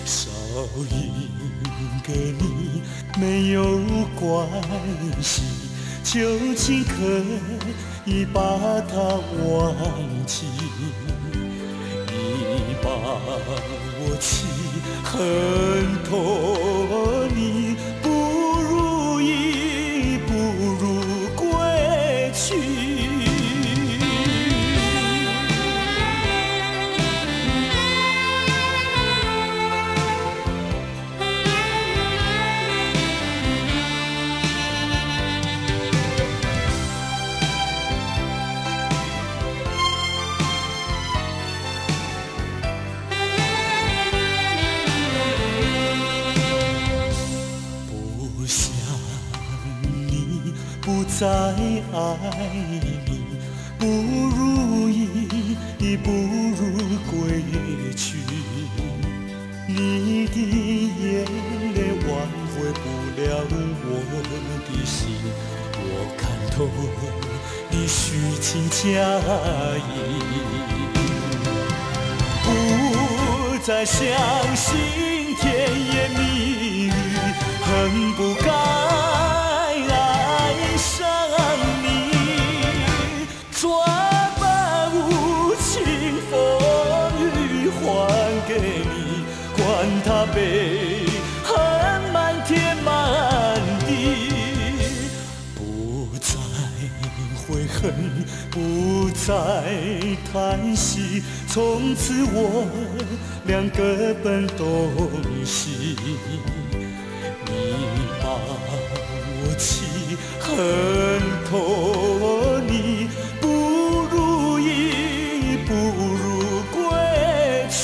少赢给你没有关系，就请可以把它忘记。你把我气恨透，你不如意，不如归去。不再爱你，不如意，不如归去。你的眼泪挽回不了我的心，我看透你虚情假意，不再相信甜言蜜语，恨不该爱上你，转把无情风雨还给你，管他悲恨满天满地，不再悔恨，不再叹息，从此我俩各奔东西。你把我气恨透你，不如意，不如归去。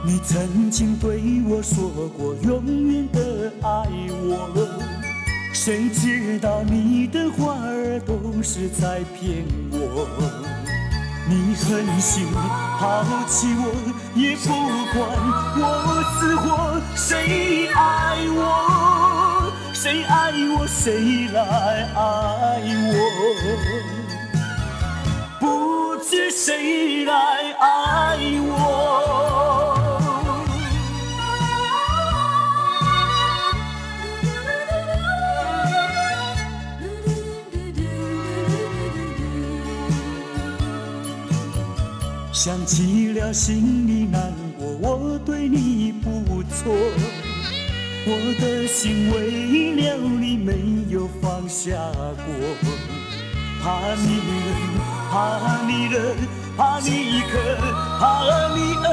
你曾经对我说过永远的爱我，谁知道你的话儿都是在骗我。你狠心抛弃我，也不管我死活。谁爱我？谁爱我？谁来爱我？不知谁来爱我？想起了心里难过，我对你不错，我的心为了你没有放下过，怕你冷，怕你冷，怕你渴，怕你饿，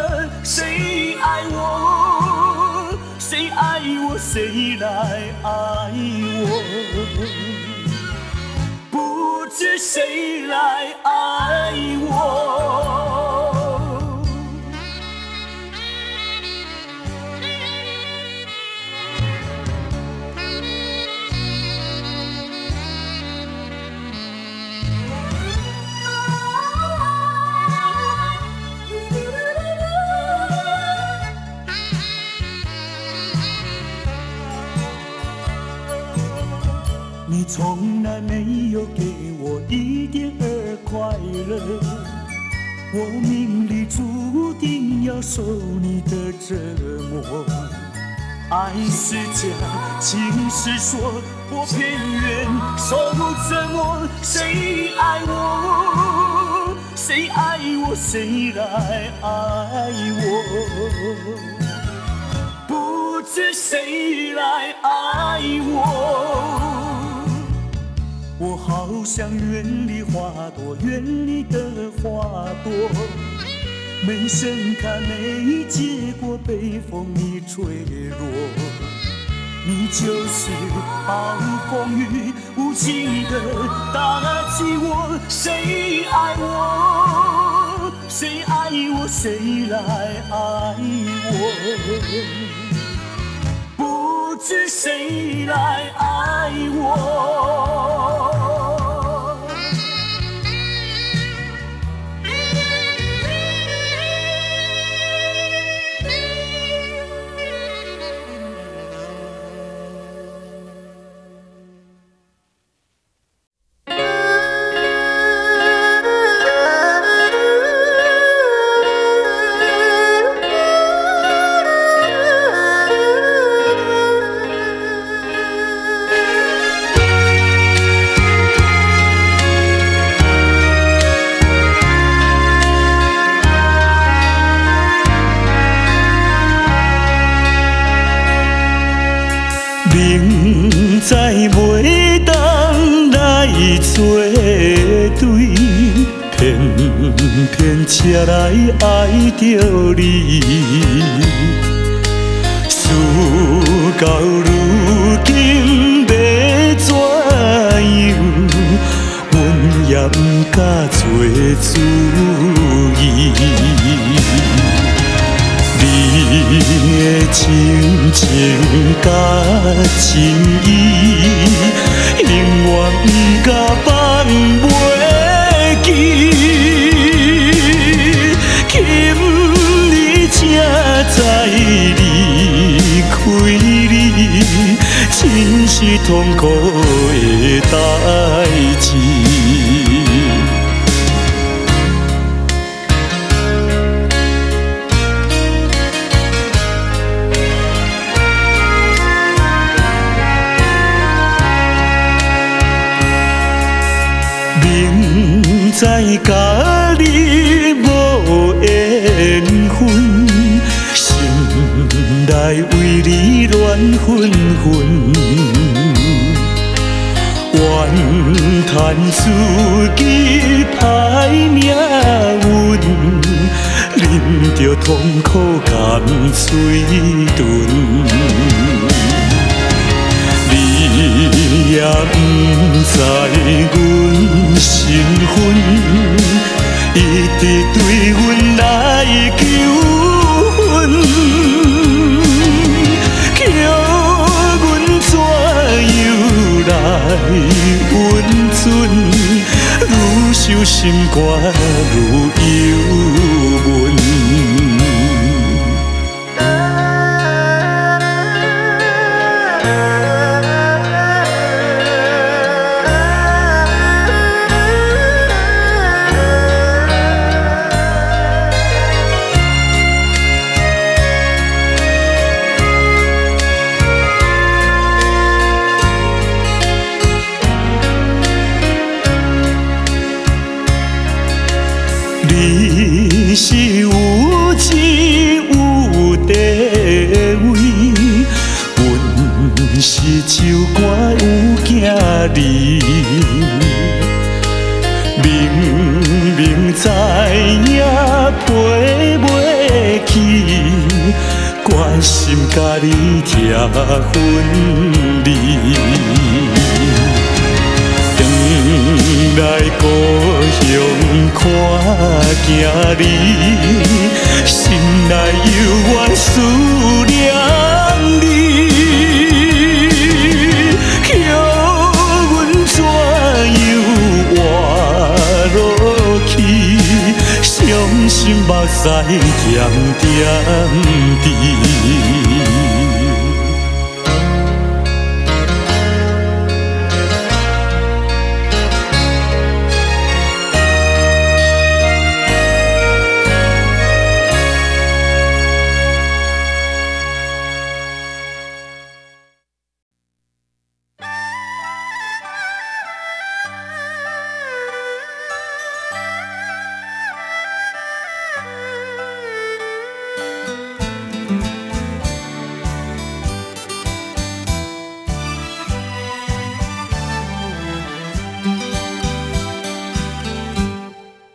谁爱我？谁爱我？谁来爱我？不知谁来爱我？你从来没有给我一点儿快乐，我命里注定要受你的折磨。爱是假，情是说，我偏愿受折磨。谁爱我？谁爱我？谁来爱我？不知谁来爱我？我好想远离花朵，远离的花朵，没盛开，没结果，被风你吹落。你就是暴风雨，无情的打击我。谁爱我？谁爱我？谁来爱我？不知谁来爱我？对，偏偏车来爱着你。事到如今要怎样？阮也不敢做主意。你的真情甲真意，永远不甲放袂记。今日才知离开你，真是痛苦的代志。明知甲你无缘分，心内为你乱纷纷，怨叹自己歹命运，啉着痛苦甘水顿。你也不知阮身份，一直对阮来求婚，叫阮怎样来温存？愈想心肝愈忧闷。你是有钱有地位，阮是酒馆有囝儿，明明知影赔袂起，决心甲你拆分离。来故乡看囝儿，心内犹原思念你，叫阮怎样活落去？伤心目屎点点滴。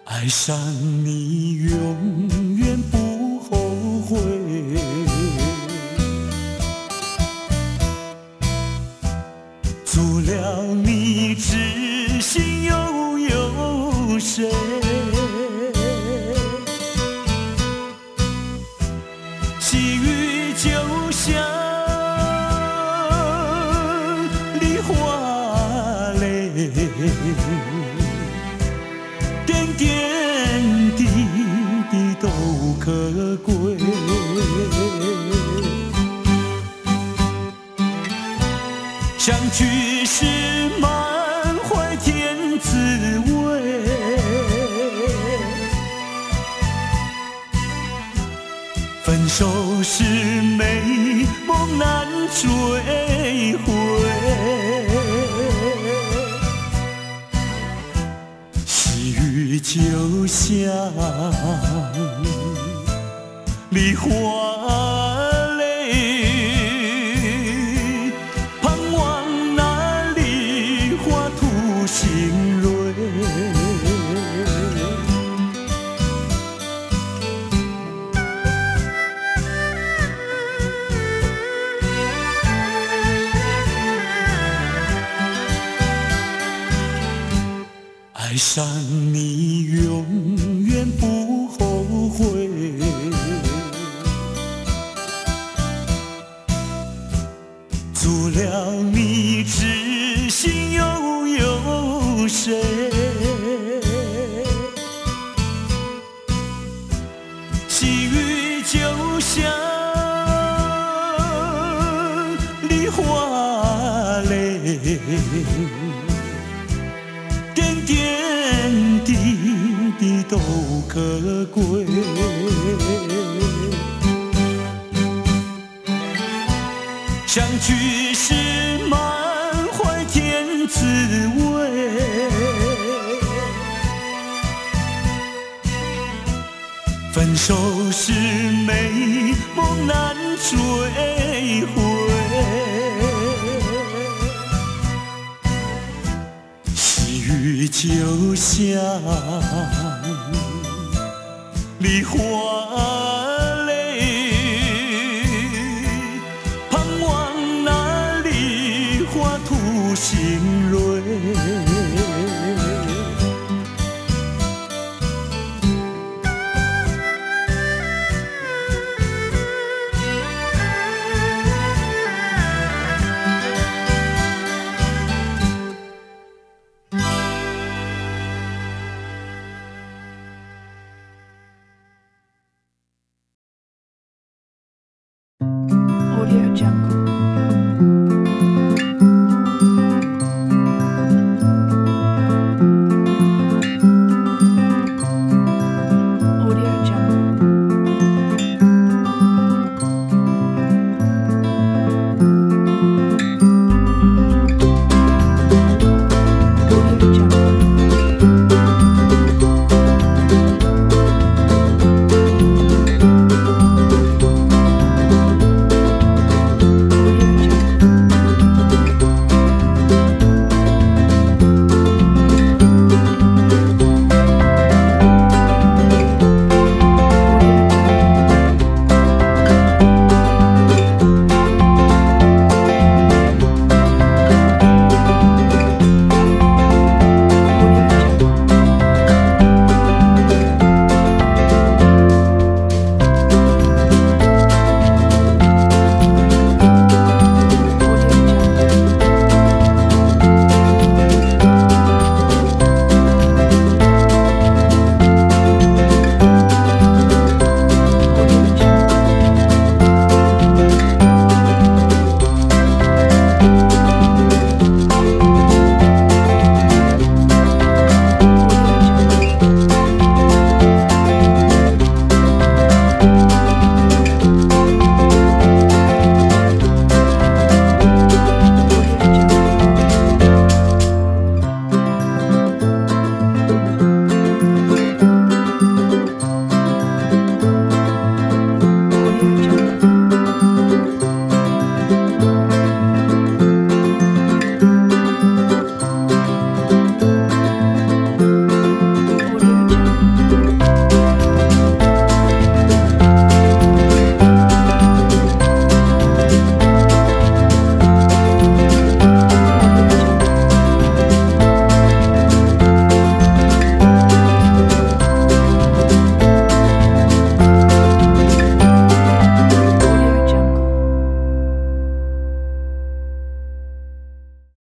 爱上你永远不后悔，除了你痴心又有谁？细雨就像梨花泪，点点滴滴都可贵。相聚时满怀甜滋味，分手时美梦难追回。细雨就像梨花泪，盼望那梨花吐新蕊。上你永远不后悔。除了你知心又有谁？细雨就像梨花泪，点点滴滴都可贵。相聚时满怀甜滋味，分手时美梦难追回。细雨就像梨花泪，盼望那梨花吐新蕊。Audio Jungle。